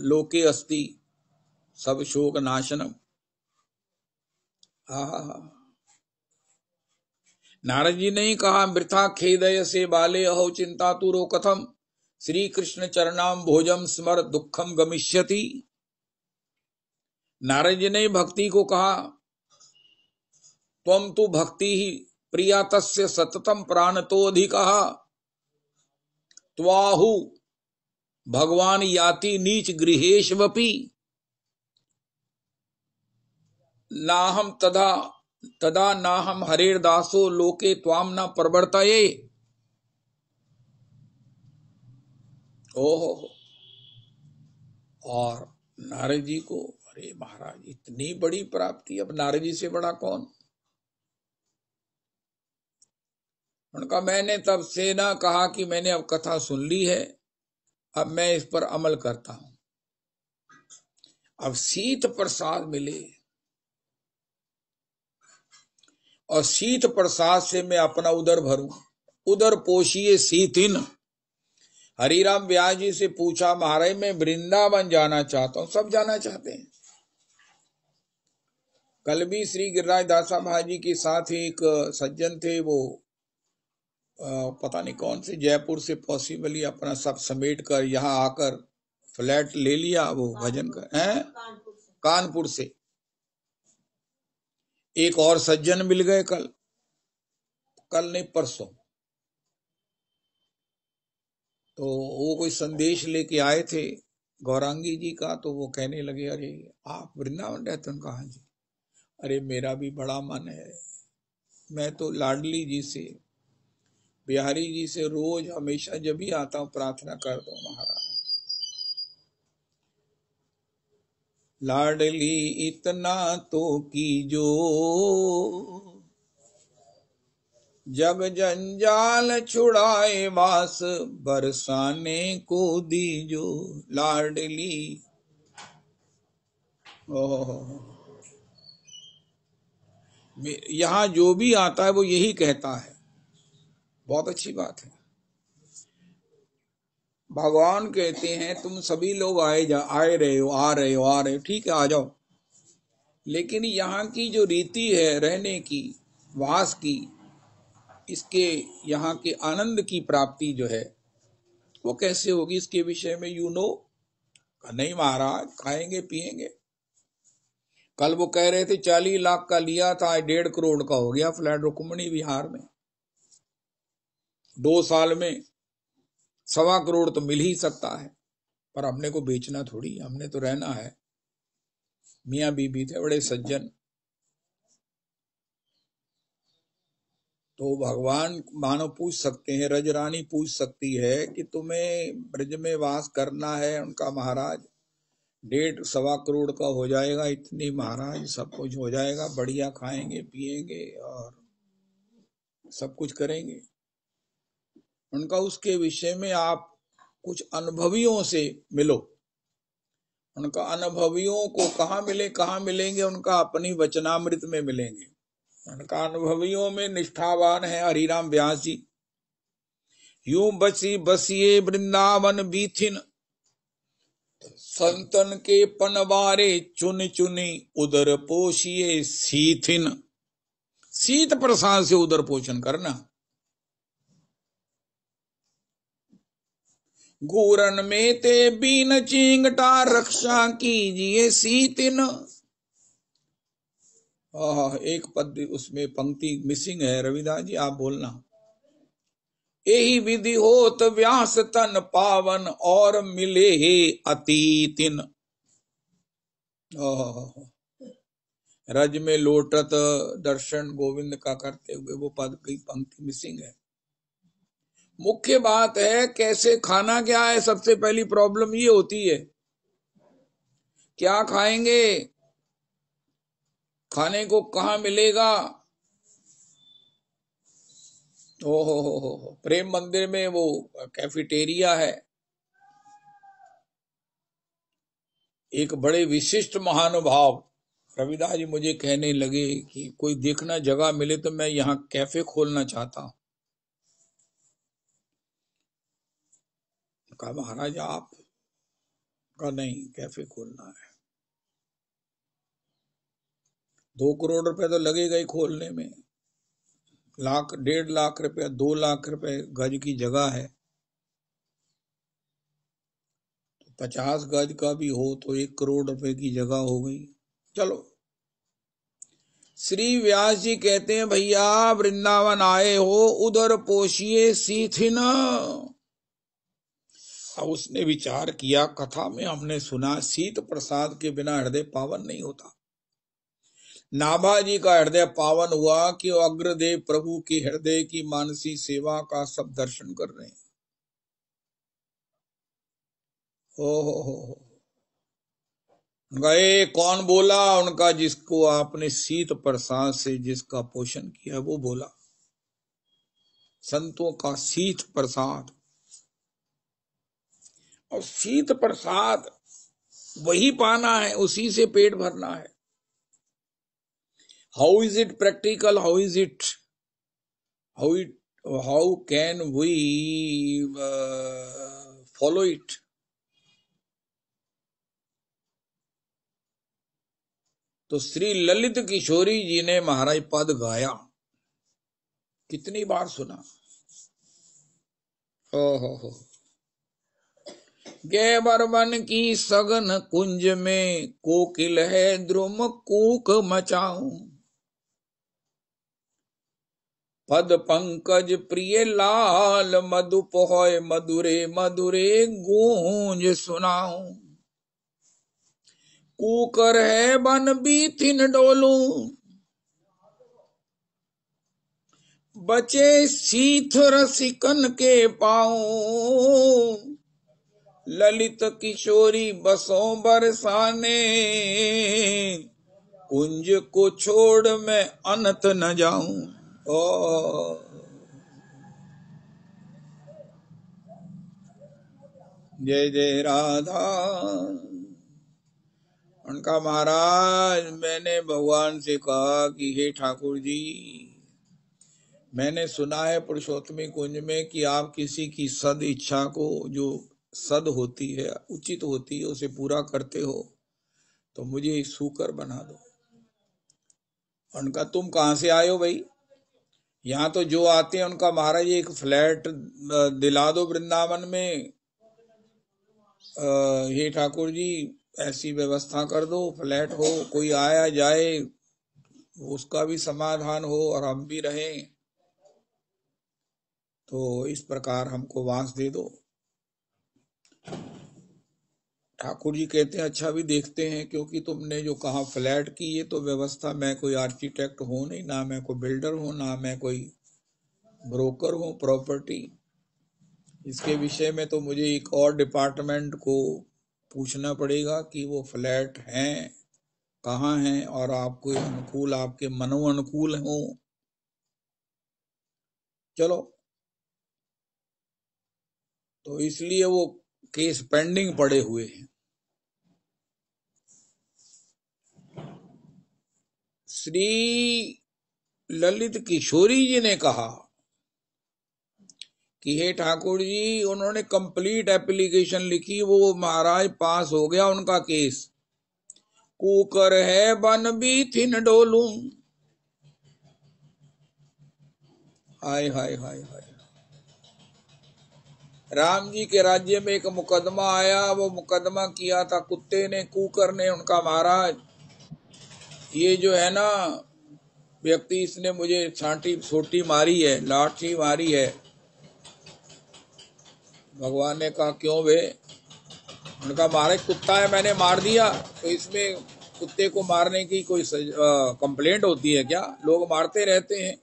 लोके अस्ति सब शोक नाशनम। नारद जी ने ही कहा, वृथा खेदय से बाले अहो चिंता तुरो कथम श्री कृष्ण चरणाम भोजम स्मर दुखम गमिष्यति। नारद जी ने भक्ति को कहा, त्वम तु भक्ति ही प्रिया तस्य सततम प्राणतोऽधिकः त्वाहु भगवान याति नीच गृहेष्वपि नाहम तदा नाहम हरेर्दासो लोके त्वाम न प्रवर्तये। ओहो। और नारद जी को, अरे महाराज इतनी बड़ी प्राप्ति, अब नारद जी से बड़ा कौन? उनका मैंने तब से ना कहा कि मैंने अब कथा सुन ली है, अब मैं इस पर अमल करता हूं। अब शीत प्रसाद मिले और शीत प्रसाद से मैं अपना उदर भरूं। उदर पोषिए शीतिन। हरिराम व्यास जी से पूछा, महाराज मैं वृंदावन जाना चाहता हूं। सब जाना चाहते हैं। कल भी श्री गिरिराज दासा भाजी के साथ एक सज्जन थे, वो पता नहीं कौन से जयपुर से पॉसिबली अपना सब समेट कर यहाँ आकर फ्लैट ले लिया, वो भजन कर हैं कानपुर से। एक और सज्जन मिल गए कल नहीं परसों, तो वो कोई संदेश लेके आए थे गौरांगी जी का। तो वो कहने लगे, अरे आप वृंदावन रहते हैं? कहा जी। अरे मेरा भी बड़ा मन है, मैं तो लाडली जी से, बिहारी जी से रोज हमेशा जब भी आता हूँ प्रार्थना कर दो महाराज, लाडली इतना तो कीजो जग जंजाल छुड़ाए वास बरसाने को दीजो। लाडली। यहाँ जो भी आता है वो यही कहता है। बहुत अच्छी बात है। भगवान कहते हैं तुम सभी लोग आ रहे हो, ठीक है आ जाओ, लेकिन यहाँ की जो रीति है रहने की, वास की, इसके यहाँ के आनंद की प्राप्ति जो है वो कैसे होगी, इसके विषय में नहीं महाराज, खाएंगे पिएंगे। कल वो कह रहे थे 40 लाख का लिया था, 1.5 करोड़ का हो गया फ्लैट रुक्मिणी विहार में। 2 साल में 1.25 करोड़ तो मिल ही सकता है, पर हमने को बेचना थोड़ी, हमने तो रहना है। मियाँ बीबी थे बड़े सज्जन। तो भगवान मानो पूछ सकते हैं, रजरानी पूछ सकती है कि तुम्हें ब्रज में वास करना है। उनका महाराज 1.5-1.25 करोड़ का हो जाएगा, इतनी महाराज सब कुछ हो जाएगा, बढ़िया खाएंगे पिएंगे और सब कुछ करेंगे। उनका उसके विषय में आप कुछ अनुभवियों से मिलो, उनका अनुभवियों को कहाँ मिले, कहाँ मिलेंगे? उनका अपनी वचनामृत में मिलेंगे। उनका अनुभवियों में निष्ठावान है हरिराम व्यास जी। यूं बसी बसिए वृंदावन बीथिन, संतन के पनवारे चुन चुनी, उदर पोषिए सीथिन। शीत प्रसाद से उदर पोषण करना। घूरन में ते बीन चिंगटा, रक्षा कीजिए सीतिन। एक पद उसमें पंक्ति मिसिंग है, रविदास जी आप बोलना। यही विधि होत व्यास तन पावन, और मिले हे अतीतिन। रज में लोटत दर्शन गोविंद का करते हुए, वो पद की पंक्ति मिसिंग है। मुख्य बात है कैसे खाना क्या है। सबसे पहली प्रॉब्लम ये होती है, क्या खाएंगे, खाने को कहाँ मिलेगा। हो प्रेम मंदिर में वो कैफेटेरिया है, एक बड़े विशिष्ट महानुभाव रविदास जी मुझे कहने लगे कि कोई देखना जगह मिले तो मैं यहाँ कैफे खोलना चाहता हूं। कहा महाराज आप का नहीं, कैफे खोलना है। 2 करोड़ रुपए तो लगेगा ही खोलने में। 1.5 लाख रुपया, 2 लाख रुपए गज की जगह है। 50 गज का भी हो तो 1 करोड़ रुपए की जगह हो गई। चलो, श्री व्यास जी कहते हैं भैया वृंदावन आए हो, उधर पोषिए सीथिन। अब उसने विचार किया, कथा में हमने सुना शीत प्रसाद के बिना हृदय पावन नहीं होता। नाभा जी का हृदय पावन हुआ कि वो अग्रदेव प्रभु की हृदय की मानसी सेवा का सब दर्शन कर रहे हैं। हो गए कौन बोला? उनका जिसको आपने शीत प्रसाद से जिसका पोषण किया वो बोला। संतों का शीत प्रसाद, और शीत प्रसाद वही पाना है, उसी से पेट भरना है। How is it practical? How can we follow it? तो श्री ललित किशोरी जी ने महाराज पद गाया, कितनी बार सुना। हो गैबर वन की सघन कुंज में, कोकिल है द्रुम कूक मचाऊं। पद पंकज प्रिय लाल, मधुप होय मधुरे मधुरे गूंज सुनाऊं। कूकर है बन बीथिन डोलू, बचे सीथ रसिकन के पाऊं। ललित किशोरी बसों बरसाने, कुंज को छोड़ मैं अनंत न जाऊं। जय जय राधा। उनका महाराज मैंने भगवान से कहा कि हे ठाकुर जी, मैंने सुना है पुरुषोत्तमी कुंज में कि आप किसी की सद इच्छा को, जो सद होती है, उचित होती है, उसे पूरा करते हो, तो मुझे सूकर बना दो। उनका तुम कहाँ से आए हो भाई? यहाँ तो जो आते हैं उनका महाराज एक फ्लैट दिला दो वृंदावन में। हे ठाकुर जी ऐसी व्यवस्था कर दो, फ्लैट हो, कोई आया जाए उसका भी समाधान हो और हम भी रहें, तो इस प्रकार हमको वास दे दो। ठाकुर जी कहते हैं अच्छा भी देखते हैं, क्योंकि तुमने जो कहा फ्लैट की, ये तो व्यवस्था, मैं कोई आर्किटेक्ट हूं नहीं, ना मैं कोई बिल्डर हूं, ना मैं कोई ब्रोकर हूं प्रॉपर्टी। इसके विषय में तो मुझे एक और डिपार्टमेंट को पूछना पड़ेगा कि वो फ्लैट हैं कहाँ हैं और आपको अनुकूल, आपके मनो अनुकूल हो। चलो, तो इसलिए वो केस पेंडिंग पड़े हुए हैं। श्री ललित किशोरी जी ने कहा कि हे ठाकुर जी, उन्होंने कंप्लीट एप्लीकेशन लिखी, वो महाराज पास हो गया उनका केस। कुकर है बन भी थिन डोलू। हाय हाय हाय हाय। राम जी के राज्य में एक मुकदमा आया, वो मुकदमा किया था कुत्ते ने, कुकर ने। उनका महाराज ये जो है ना व्यक्ति, इसने मुझे छांटी छोटी मारी है, लाठी मारी है। भगवान ने कहा क्यों बे? उनका महाराज कुत्ता है, मैंने मार दिया, तो इसमें कुत्ते को मारने की कोई कंप्लेंट होती है क्या? लोग मारते रहते हैं।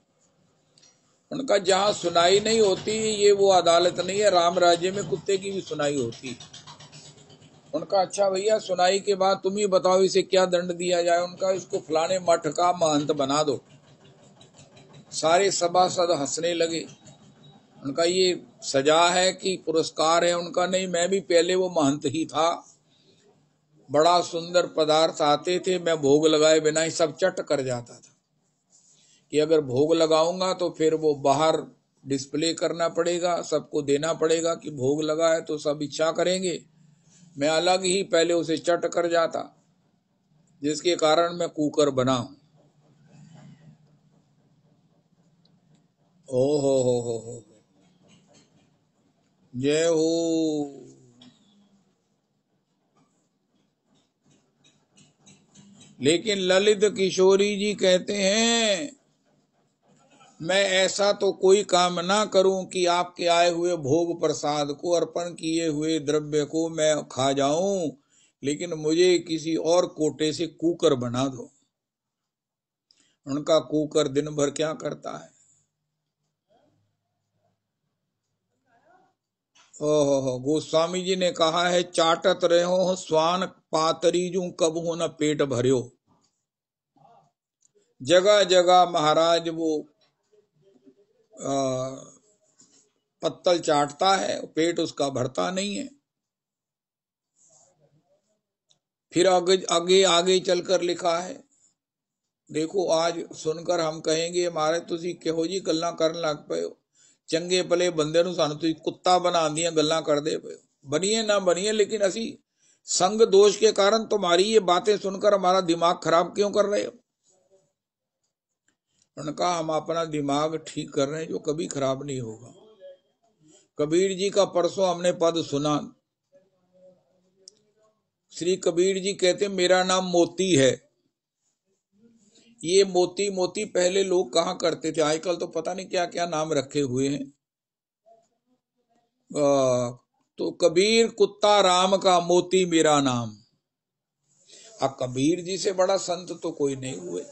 उनका जहां सुनाई नहीं होती, ये वो अदालत नहीं है। राम राज्य में कुत्ते की भी सुनाई होती। उनका अच्छा भैया, सुनाई के बाद तुम ही बताओ इसे क्या दंड दिया जाए। उनका इसको फलाने मठ का महंत बना दो। सारे सभासद हंसने लगे। उनका ये सजा है कि पुरस्कार है? उनका नहीं, मैं भी पहले वो महंत ही था। बड़ा सुंदर पदार्थ आते थे, मैं भोग लगाए बिना ही सब चट कर जाता था। कि अगर भोग लगाऊंगा तो फिर वो बाहर डिस्प्ले करना पड़ेगा, सबको देना पड़ेगा कि भोग लगा है, तो सब इच्छा करेंगे। मैं अलग ही पहले उसे चट कर जाता, जिसके कारण मैं कुकर बना हूं। ओ हो, जय हो। लेकिन ललित किशोरी जी कहते हैं, मैं ऐसा तो कोई काम ना करूं कि आपके आए हुए भोग प्रसाद को, अर्पण किए हुए द्रव्य को मैं खा जाऊं, लेकिन मुझे किसी और कोटे से कुकर बना दो। उनका कुकर दिन भर क्या करता है? ओहो, गोस्वामी जी ने कहा है, चाटत रहो स्वान पातरी जू कब हो न पेट भरियो। जगह जगह महाराज वो पत्तल चाटता है, पेट उसका भरता नहीं है। फिर आगे आगे आगे चलकर लिखा है, देखो आज सुनकर हम कहेंगे महाराज तुसी कहो जी गल्लां करन लग पे हो, चंगे भले बंदे नूं सानू तुसी कुत्ता बना दियां गल्लां करदे पे हो। बनिए ना बनिए, लेकिन असी संग दोष के कारण तुम्हारी ये बातें सुनकर हमारा दिमाग खराब क्यों कर रहे हो? उनका हम अपना दिमाग ठीक कर रहे हैं, जो कभी खराब नहीं होगा। कबीर जी का परसों हमने पद सुना। श्री कबीर जी कहते मेरा नाम मोती है। ये मोती मोती पहले लोग कहा करते थे, आजकल तो पता नहीं क्या क्या नाम रखे हुए हैं। तो कबीर कुत्ता राम का, मोती मेरा नाम। अब कबीर जी से बड़ा संत तो कोई नहीं हुए,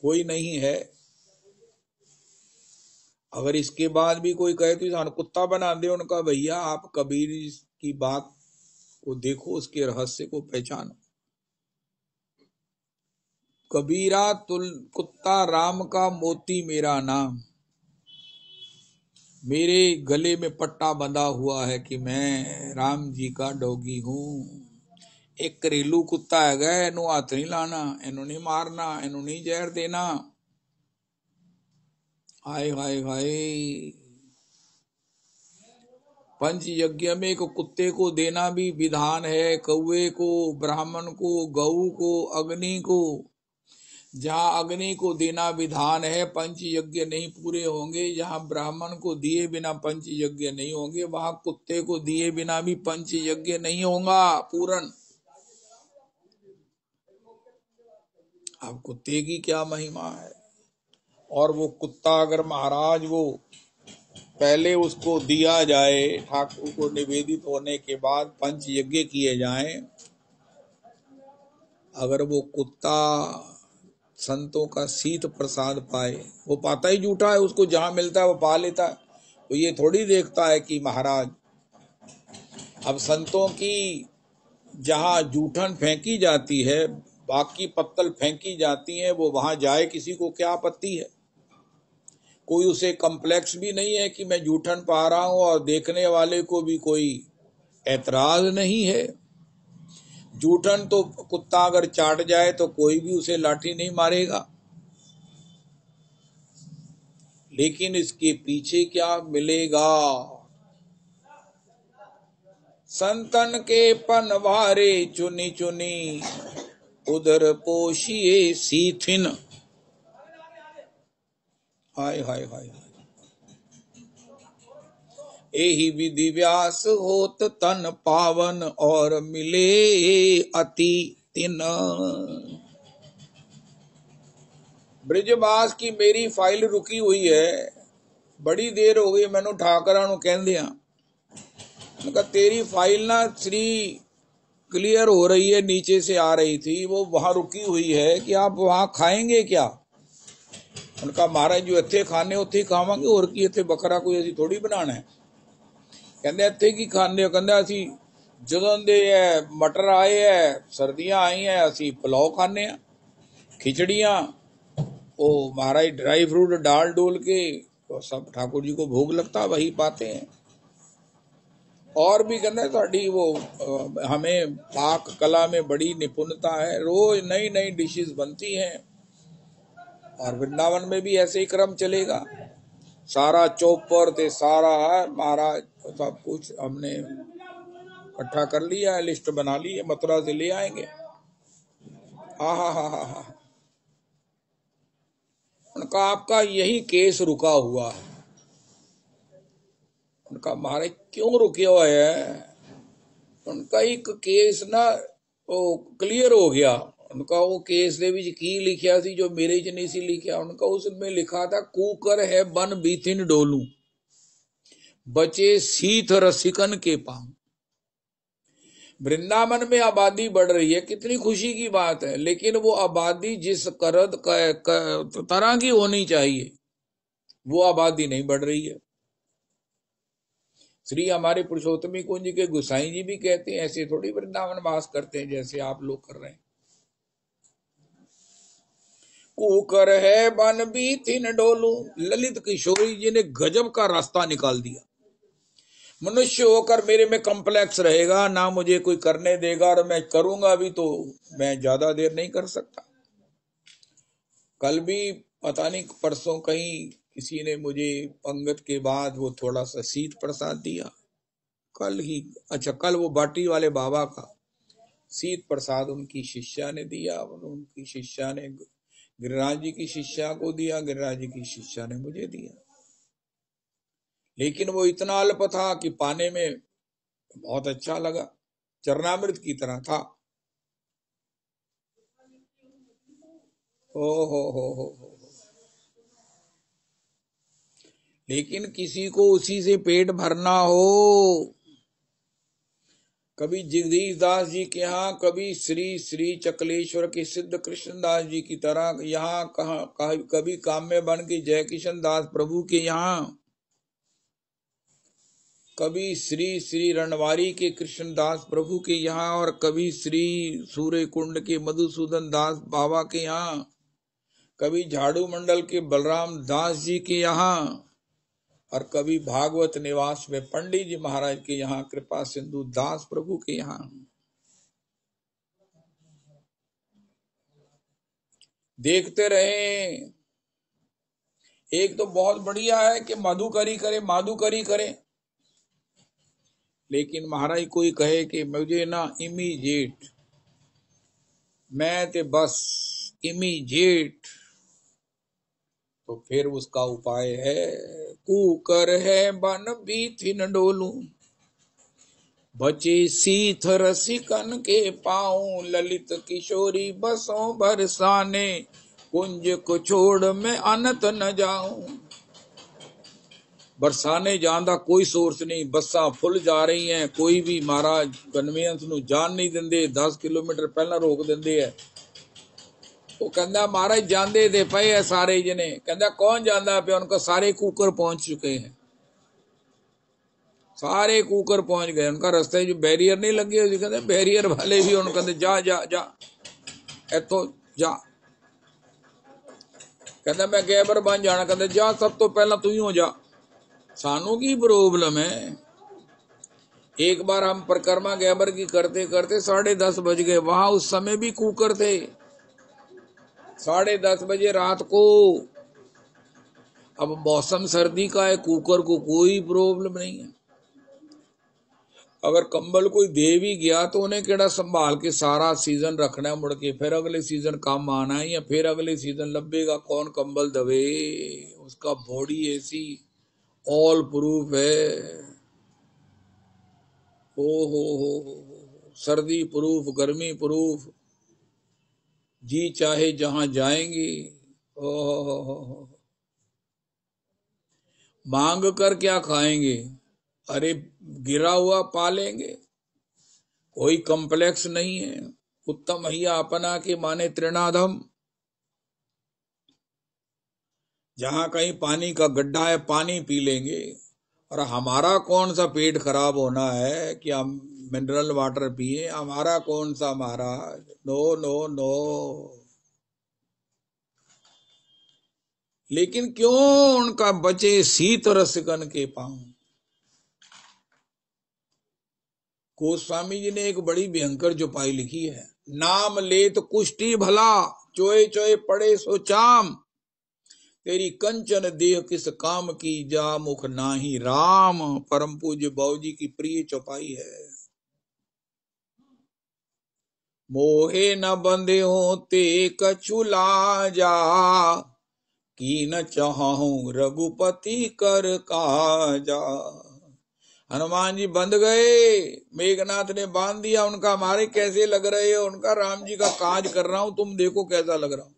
कोई नहीं है। अगर इसके बाद भी कोई कहे तो इंसान कुत्ता बना दे, उनका भैया आप कबीर की बात को देखो, उसके रहस्य को पहचानो। कबीरा तुल कुत्ता राम का, मोती मेरा नाम। मेरे गले में पट्टा बंधा हुआ है कि मैं राम जी का डॉगी हूं। एक घरेलू कुत्ता है, इनू हाथ नहीं लाना, इनू नहीं मारना, इनू नहीं जहर देना। हाय हाय हाय। पंच यज्ञ में एक कुत्ते को देना भी विधान है, कौवे को, ब्राह्मण को, गऊ को, अग्नि को। जहाँ अग्नि को देना विधान है, पंच यज्ञ नहीं पूरे होंगे। जहाँ ब्राह्मण को दिए बिना पंच यज्ञ नहीं होंगे, वहां कुत्ते को दिए बिना भी पंच यज्ञ नहीं होगा पूर्ण। अब कुत्ते की क्या महिमा है। और वो कुत्ता अगर महाराज वो पहले उसको दिया जाए, ठाकुर को निवेदित होने के बाद पंच यज्ञ किए जाएं, अगर वो कुत्ता संतों का शीत प्रसाद पाए, वो पाता ही झूठा है, उसको जहां मिलता है वो पा लेता है। तो ये थोड़ी देखता है कि महाराज अब संतों की जहां जूठन फेंकी जाती है, बाकी पत्तल फेंकी जाती हैं, वो वहां जाए, किसी को क्या आपत्ति है? कोई उसे कम्प्लेक्स भी नहीं है कि मैं जूठन पा रहा हूं, और देखने वाले को भी कोई ऐतराज नहीं है। जूठन तो कुत्ता अगर चाट जाए तो कोई भी उसे लाठी नहीं मारेगा, लेकिन इसके पीछे क्या मिलेगा? संतन के पनवारे चुनी चुनी, उधर पोषिए सीथिन। हाय हाय हाय, एहि विधि व्यास होत तन पावन, और मिले अति तिन। ब्रिजवास की मेरी फाइल रुकी हुई है, बड़ी देर हो गई, मैंने ठाकरा नु कह दिया, तेरी फाइल ना श्री क्लियर हो रही है, नीचे से आ रही थी, वो वहां रुकी हुई है कि आप वहां खाएंगे क्या? उनका महाराज जो इत्थे खाने उत्थे ही खावांगे, और की इत्थे बकरा कोई ऐसी थोड़ी बनाना है। कहते इत्थे की खाने, कहते असी ਜਦੋਂ ਦੇ मटर आए है, सर्दियां आई है, असी पुलाव खाने, खिचड़ियां, वो महाराज ड्राई फ्रूट डाल डोल के तो सब ठाकुर जी को भोग लगता, वही पाते हैं। और भी कहते थोड़ी वो हमें पाक कला में बड़ी निपुणता है, रोज नई नई डिशेस बनती हैं, और वृंदावन में भी ऐसे ही क्रम चलेगा। सारा चौपर ते सारा है महाराज, सब कुछ हमने इकट्ठा कर लिया है, लिस्ट बना ली है, मथुरा से ले आएंगे। हा। उनका आपका यही केस रुका हुआ है। उनका महाराज क्यों रुके हुआ है? उनका एक केस ना वो क्लियर हो गया। उनका वो केस दे विच की लिखिया सी जो मेरे च नहीं सी लिखिया। उनका उसमें लिखा था, कूकर है बन बीथिन डोलू, बचे सीथ रसिकन के पांव। वृंदावन में आबादी बढ़ रही है, कितनी खुशी की बात है, लेकिन वो आबादी जिस तरह की होनी चाहिए वो आबादी नहीं बढ़ रही है। श्री हमारे पुरुषोत्तमी कुंज के गुसाई जी भी कहते हैं, ऐसे थोड़ी वृंदावन वास करते हैं जैसे आप लोग कर रहे हैं। कूकर है बन बीथिन डोलू, ललित किशोरी जी ने गजब का रास्ता निकाल दिया। मनुष्य होकर मेरे में कॉम्प्लेक्स रहेगा, ना मुझे कोई करने देगा, और मैं करूंगा भी तो मैं ज्यादा देर नहीं कर सकता। कल भी पता नहीं परसों कहीं किसी ने मुझे पंगत के बाद वो थोड़ा सा शीत प्रसाद दिया, कल ही, अच्छा कल वो बाटी वाले बाबा का शीत प्रसाद उनकी शिष्या ने दिया, उनकी शिष्या ने गिरिराज जी की शिष्या को दिया, गिरिराज जी की शिष्या ने मुझे दिया। लेकिन वो इतना अल्प था कि पाने में बहुत अच्छा लगा, चरणामृत की तरह था। हो। लेकिन किसी को उसी से पेट भरना हो, कभी जगदीश दास जी के यहाँ, कभी श्री श्री चकलेश्वर के सिद्ध कृष्णदास जी की तरह यहाँ, कभी काम्य बन के जय किशन दास प्रभु के यहाँ, कभी श्री श्री रणवारी के कृष्णदास प्रभु के यहाँ, और कभी श्री सूर्य कुंड के मधुसूदन दास बाबा के यहाँ, कभी झाड़ू मंडल के बलराम दास जी के यहाँ, और कभी भागवत निवास में पंडित जी महाराज के यहाँ, कृपा सिंधु दास प्रभु के यहाँ। देखते रहे। एक तो बहुत बढ़िया है कि मधुकरी करे, लेकिन महाराज कोई कहे कि मुझे ना इमीडिएट, मैं ते बस इमीडिएट, तो फिर उसका उपाय है, कूकर है बन बीथिन डोलू, बचे सीथ रसिकन के पाऊं, ललित किशोरी बसों बरसाने, कुंज को छोड़ मैं अनत न जाऊं। बरसाने जान दा कोई सोर्स नहीं, बसा फुल जा रही हैं, कोई भी महाराज कन्वेंस नू जान नहीं देंदे, 10 किलोमीटर पहला रोक देंदे है। वो कहता महाराज जांदे दे पे है सारे जने, कहता कौन जांदा पे? उनका सारे कूकर पहुंच चुके हैं, सारे कूकर पहुंच गए। उनका रास्ते जो बैरियर नहीं लगे, कहते बैरियर वाले भी उनको कहते जा जा जा इतो जा, कहता मैं गैबर बन जाना, कहते जा सब तो पहला तू ही हो जा, सानू की प्रॉब्लम है। एक बार हम परिक्रमा गैबर की करते करते 10:30 बज गए। वहां उस समय भी कुकर थे, 10:30 बजे रात को। अब मौसम सर्दी का है, कुकर को कोई प्रॉब्लम नहीं है। अगर कंबल कोई दे भी गया तो उन्हें केड़ा संभाल के सारा सीजन रखना है, मुड़ के फिर अगले सीजन काम आना है, या फिर अगले सीजन लब्बेगा कौन कंबल दवे। उसका बॉडी ऐसी ऑल प्रूफ है। हो सर्दी प्रूफ, गर्मी प्रूफ, जी चाहे जहां जाएंगे। ओह, मांग कर क्या खाएंगे? अरे गिरा हुआ पालेंगे, कोई कॉम्प्लेक्स नहीं है। उत्तम हिया अपना के माने तृणाधम। जहां कहीं पानी का गड्ढा है पानी पी लेंगे। और हमारा कौन सा पेट खराब होना है कि हम मिनरल वाटर पिए? हमारा कौन सा महाराज, नो नो नो। लेकिन क्यों उनका बचे शीत रसगन के पांव। गोस्वामी जी ने एक बड़ी भयंकर चौपाई लिखी है। नाम लेत कुष्टि भला, चोए चोए पड़े सो चाम। तेरी कंचन देह किस काम की, जा मुख नाही राम। परम पूज्य बाबू जी की प्रिय चौपाई है। मोहे न बंधे हो ते कछु लाजा, की न चाहूं रघुपति कर काजा। हनुमान जी बंध गए, मेघनाथ ने बांध दिया। उनका हमारे कैसे लग रहे हो? उनका राम जी का काज कर रहा हूं, तुम देखो कैसा लग रहा हूं।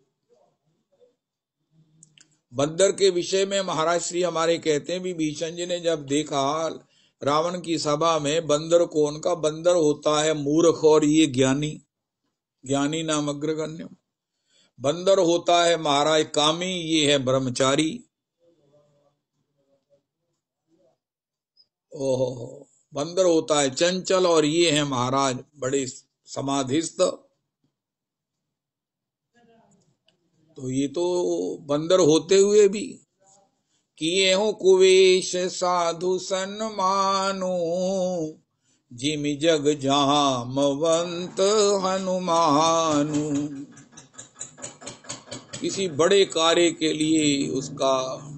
बंदर के विषय में महाराज श्री हमारे कहते हैं, विभीषण जी ने जब देखा रावण की सभा में बंदर को, उनका बंदर होता है मूर्ख और ये ज्ञानी, ज्ञानी नाम अग्रगण्य। बंदर होता है महाराज कामी, ये है ब्रह्मचारी। ओहो, बंदर होता है चंचल और ये है महाराज बड़े समाधिस्थ। तो ये तो बंदर होते हुए भी किए हो कुवेश साधु सन्मानो, जिमि जग जामवंत हनुमानु। किसी बड़े कार्य के लिए उसका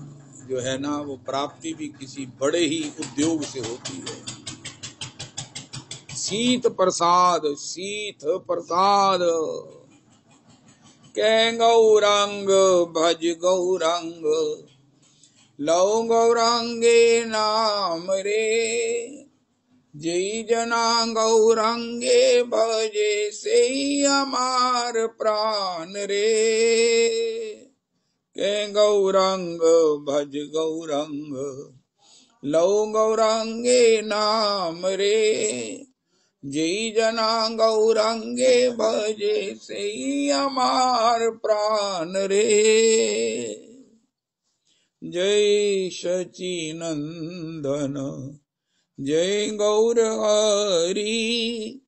जो है ना वो प्राप्ति भी किसी बड़े ही उद्योग से होती है। शीत प्रसाद, शीत प्रसाद। कै गौरंग भज गौरंग, लौ गौरंगे नाम रे। जय जना गौरंगे भजे, से हमार प्राण रे। कै गौरंग भज गौरंग, लौ गौरंगे नाम रे। जय जना गौरंगे भजे, से हमार प्राण रे। जय सचिनंदन जय गौर हरि,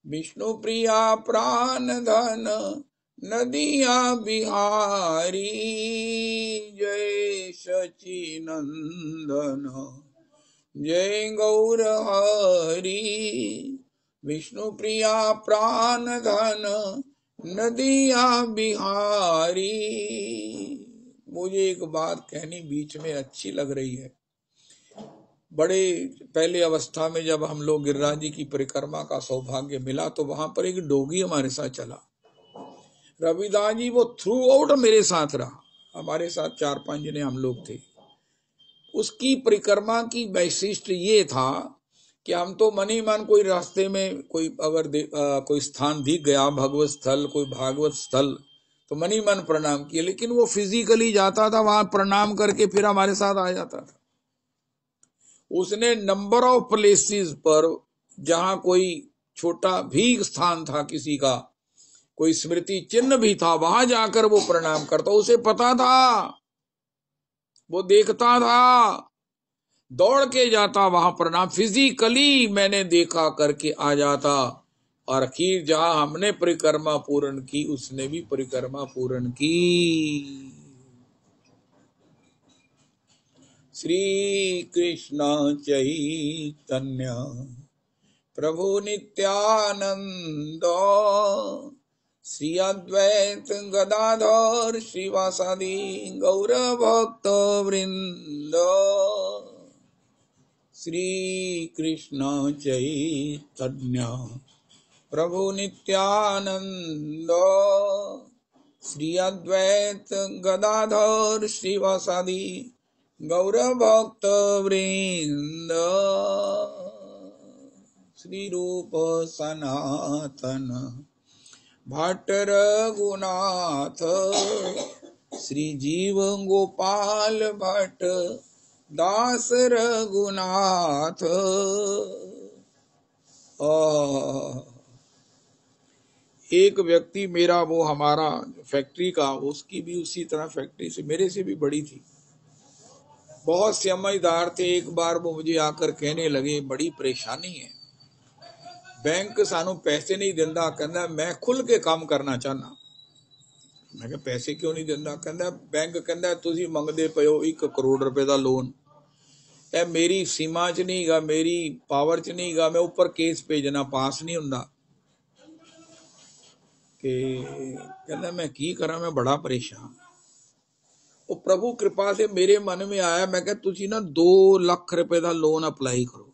विष्णु प्रिया प्राण धन नदिया बिहारी। जय सचिनंदन जय गौर हरि, विष्णु प्रिया प्राण धन नदिया बिहारी। मुझे एक बात कहनी बीच में अच्छी लग रही है। बड़े पहले अवस्था में जब हम लोग गिरिराज जी की परिक्रमा का सौभाग्य मिला तो वहां पर एक डोगी हमारे साथ चला। रविदास जी वो थ्रू आउट मेरे साथ रहा, हमारे साथ 4-5 जने हम लोग थे। उसकी परिक्रमा की वैशिष्ट ये था कि हम तो मन ही मन कोई रास्ते में कोई अगर कोई स्थान दिख गया, भगवत स्थल, कोई भागवत स्थल, तो मन ही मन प्रणाम किया। लेकिन वो फिजिकली जाता था वहां, प्रणाम करके फिर हमारे साथ आ जाता था। उसने नंबर ऑफ प्लेसेस पर जहां कोई छोटा भी स्थान था, किसी का कोई स्मृति चिन्ह भी था, वहां जाकर वो प्रणाम करता। उसे पता था, वो देखता था, दौड़ के जाता वहां प्रणाम। फिजिकली मैंने देखा करके आ जाता। और आखिर जहां हमने परिक्रमा पूर्ण की, उसने भी परिक्रमा पूर्ण की। श्री कृष्ण चैतन्य प्रभु नित्यानंद श्री अद्वैत गदाधर श्रीवासादि गौर भक्त वृंद श्री कृष्ण चैतन्य प्रभु नित्यानंद श्री अद्वैत गदाधर श्रीवासादि गौर भक्त वृंद श्री रूप सनातन भट्ट रघुनाथ श्री जीव गोपाल भट्ट दास रघुनाथ। एक व्यक्ति मेरा, वो हमारा फैक्ट्री का, उसकी भी उसी तरह फैक्ट्री से, मेरे से भी बड़ी थी, बहुत समझदार थे। एक बार वो मुझे आकर कहने लगे बड़ी परेशानी है, बैंक सानू पैसे नहीं दिंदा, कहंदा मैं खुल के काम करना चाहना। मैं कहा पैसे क्यों नहीं दिंदा? कहंदा बैंक कहंदा तुसी मंगदे पए हो 1 करोड़ रुपए का लोन, ਇਹ मेरी सीमा च नहीं गा, मेरी पावर च नहीं गा, मैं ऊपर केस भेजना, पास नहीं हुंदा। कि कहंदा मैं की करा, मैं बड़ा परेशान। वो प्रभु कृपा से मेरे मन में आया, मैं कहा तुसी ना 2 लाख रुपए का लोन अप्लाई करो।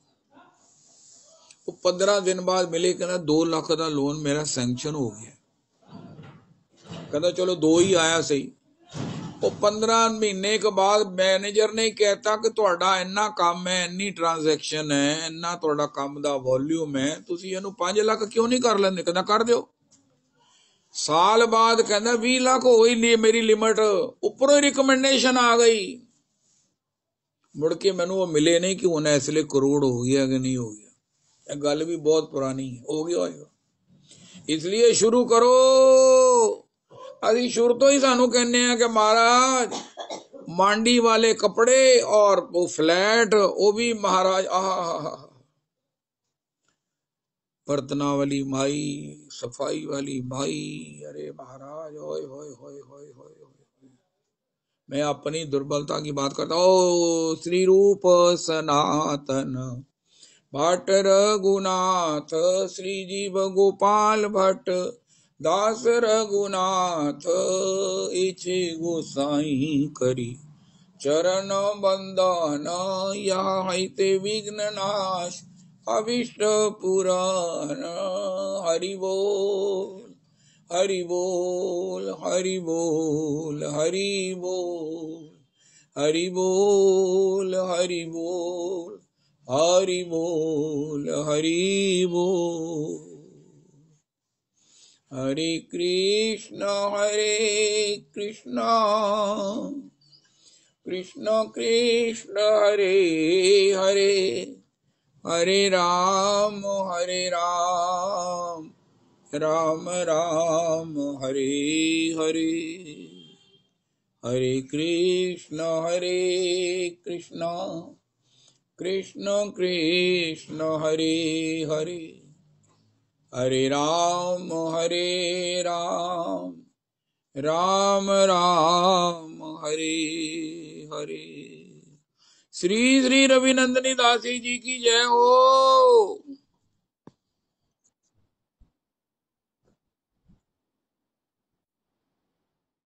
वो 15 दिन बाद मिले, कहना 2 लाख का लोन मेरा सैंक्शन हो गया। कहता चलो 2 ही आया सही। वो 15 महीने के बाद मैनेजर ने कहता कि तुहाडा इन्ना काम है, इन्नी ट्रांजैक्शन है, इन्ना तुहाडा काम दा वॉल्यूम है, तुसी इहनू 5 लाख क्यों नहीं कर लेंदे? कहता कर दियो। साल बाद कहता 20 लाख हो ही मेरी लिमिट, ऊपरों रिकमेंडेशन आ गई। मुड़ के मैनू वो मिले नहीं कि उन्हें इसलिए करोड़ हो गया कि नहीं हो गया। यह गल भी बहुत पुरानी है, हो गया होगा। इसलिए शुरू करो। अभी शुरू तो ही सानू कहने हैं कि महाराज मांडी वाले कपड़े और वो फ्लैट, वो भी महाराज बर्तना वाली माई, सफाई वाली माई, अरे महाराज होए होए होए होए होए। मैं अपनी दुर्बलता की बात करता हूँ। श्री रूप सनातन भट्ट रघुनाथ श्री जीव गोपाल भट्ट दास रघुनाथ इचे गोसाई करी चरण बंदन याते विघ्न नाश अभिष्ट पुराण। हरि बोल हरि बोल हरि बोल हरि बोल हरि बोल हरि बोल हरि बोल हरि बोल। हरे कृष्ण कृष्ण कृष्ण हरे हरे, हरे राम राम राम हरे हरे। हरे कृष्ण कृष्ण कृष्ण हरे हरे, हरे राम राम राम हरे हरे। श्री श्री रविनंदनी दासी जी की जय हो।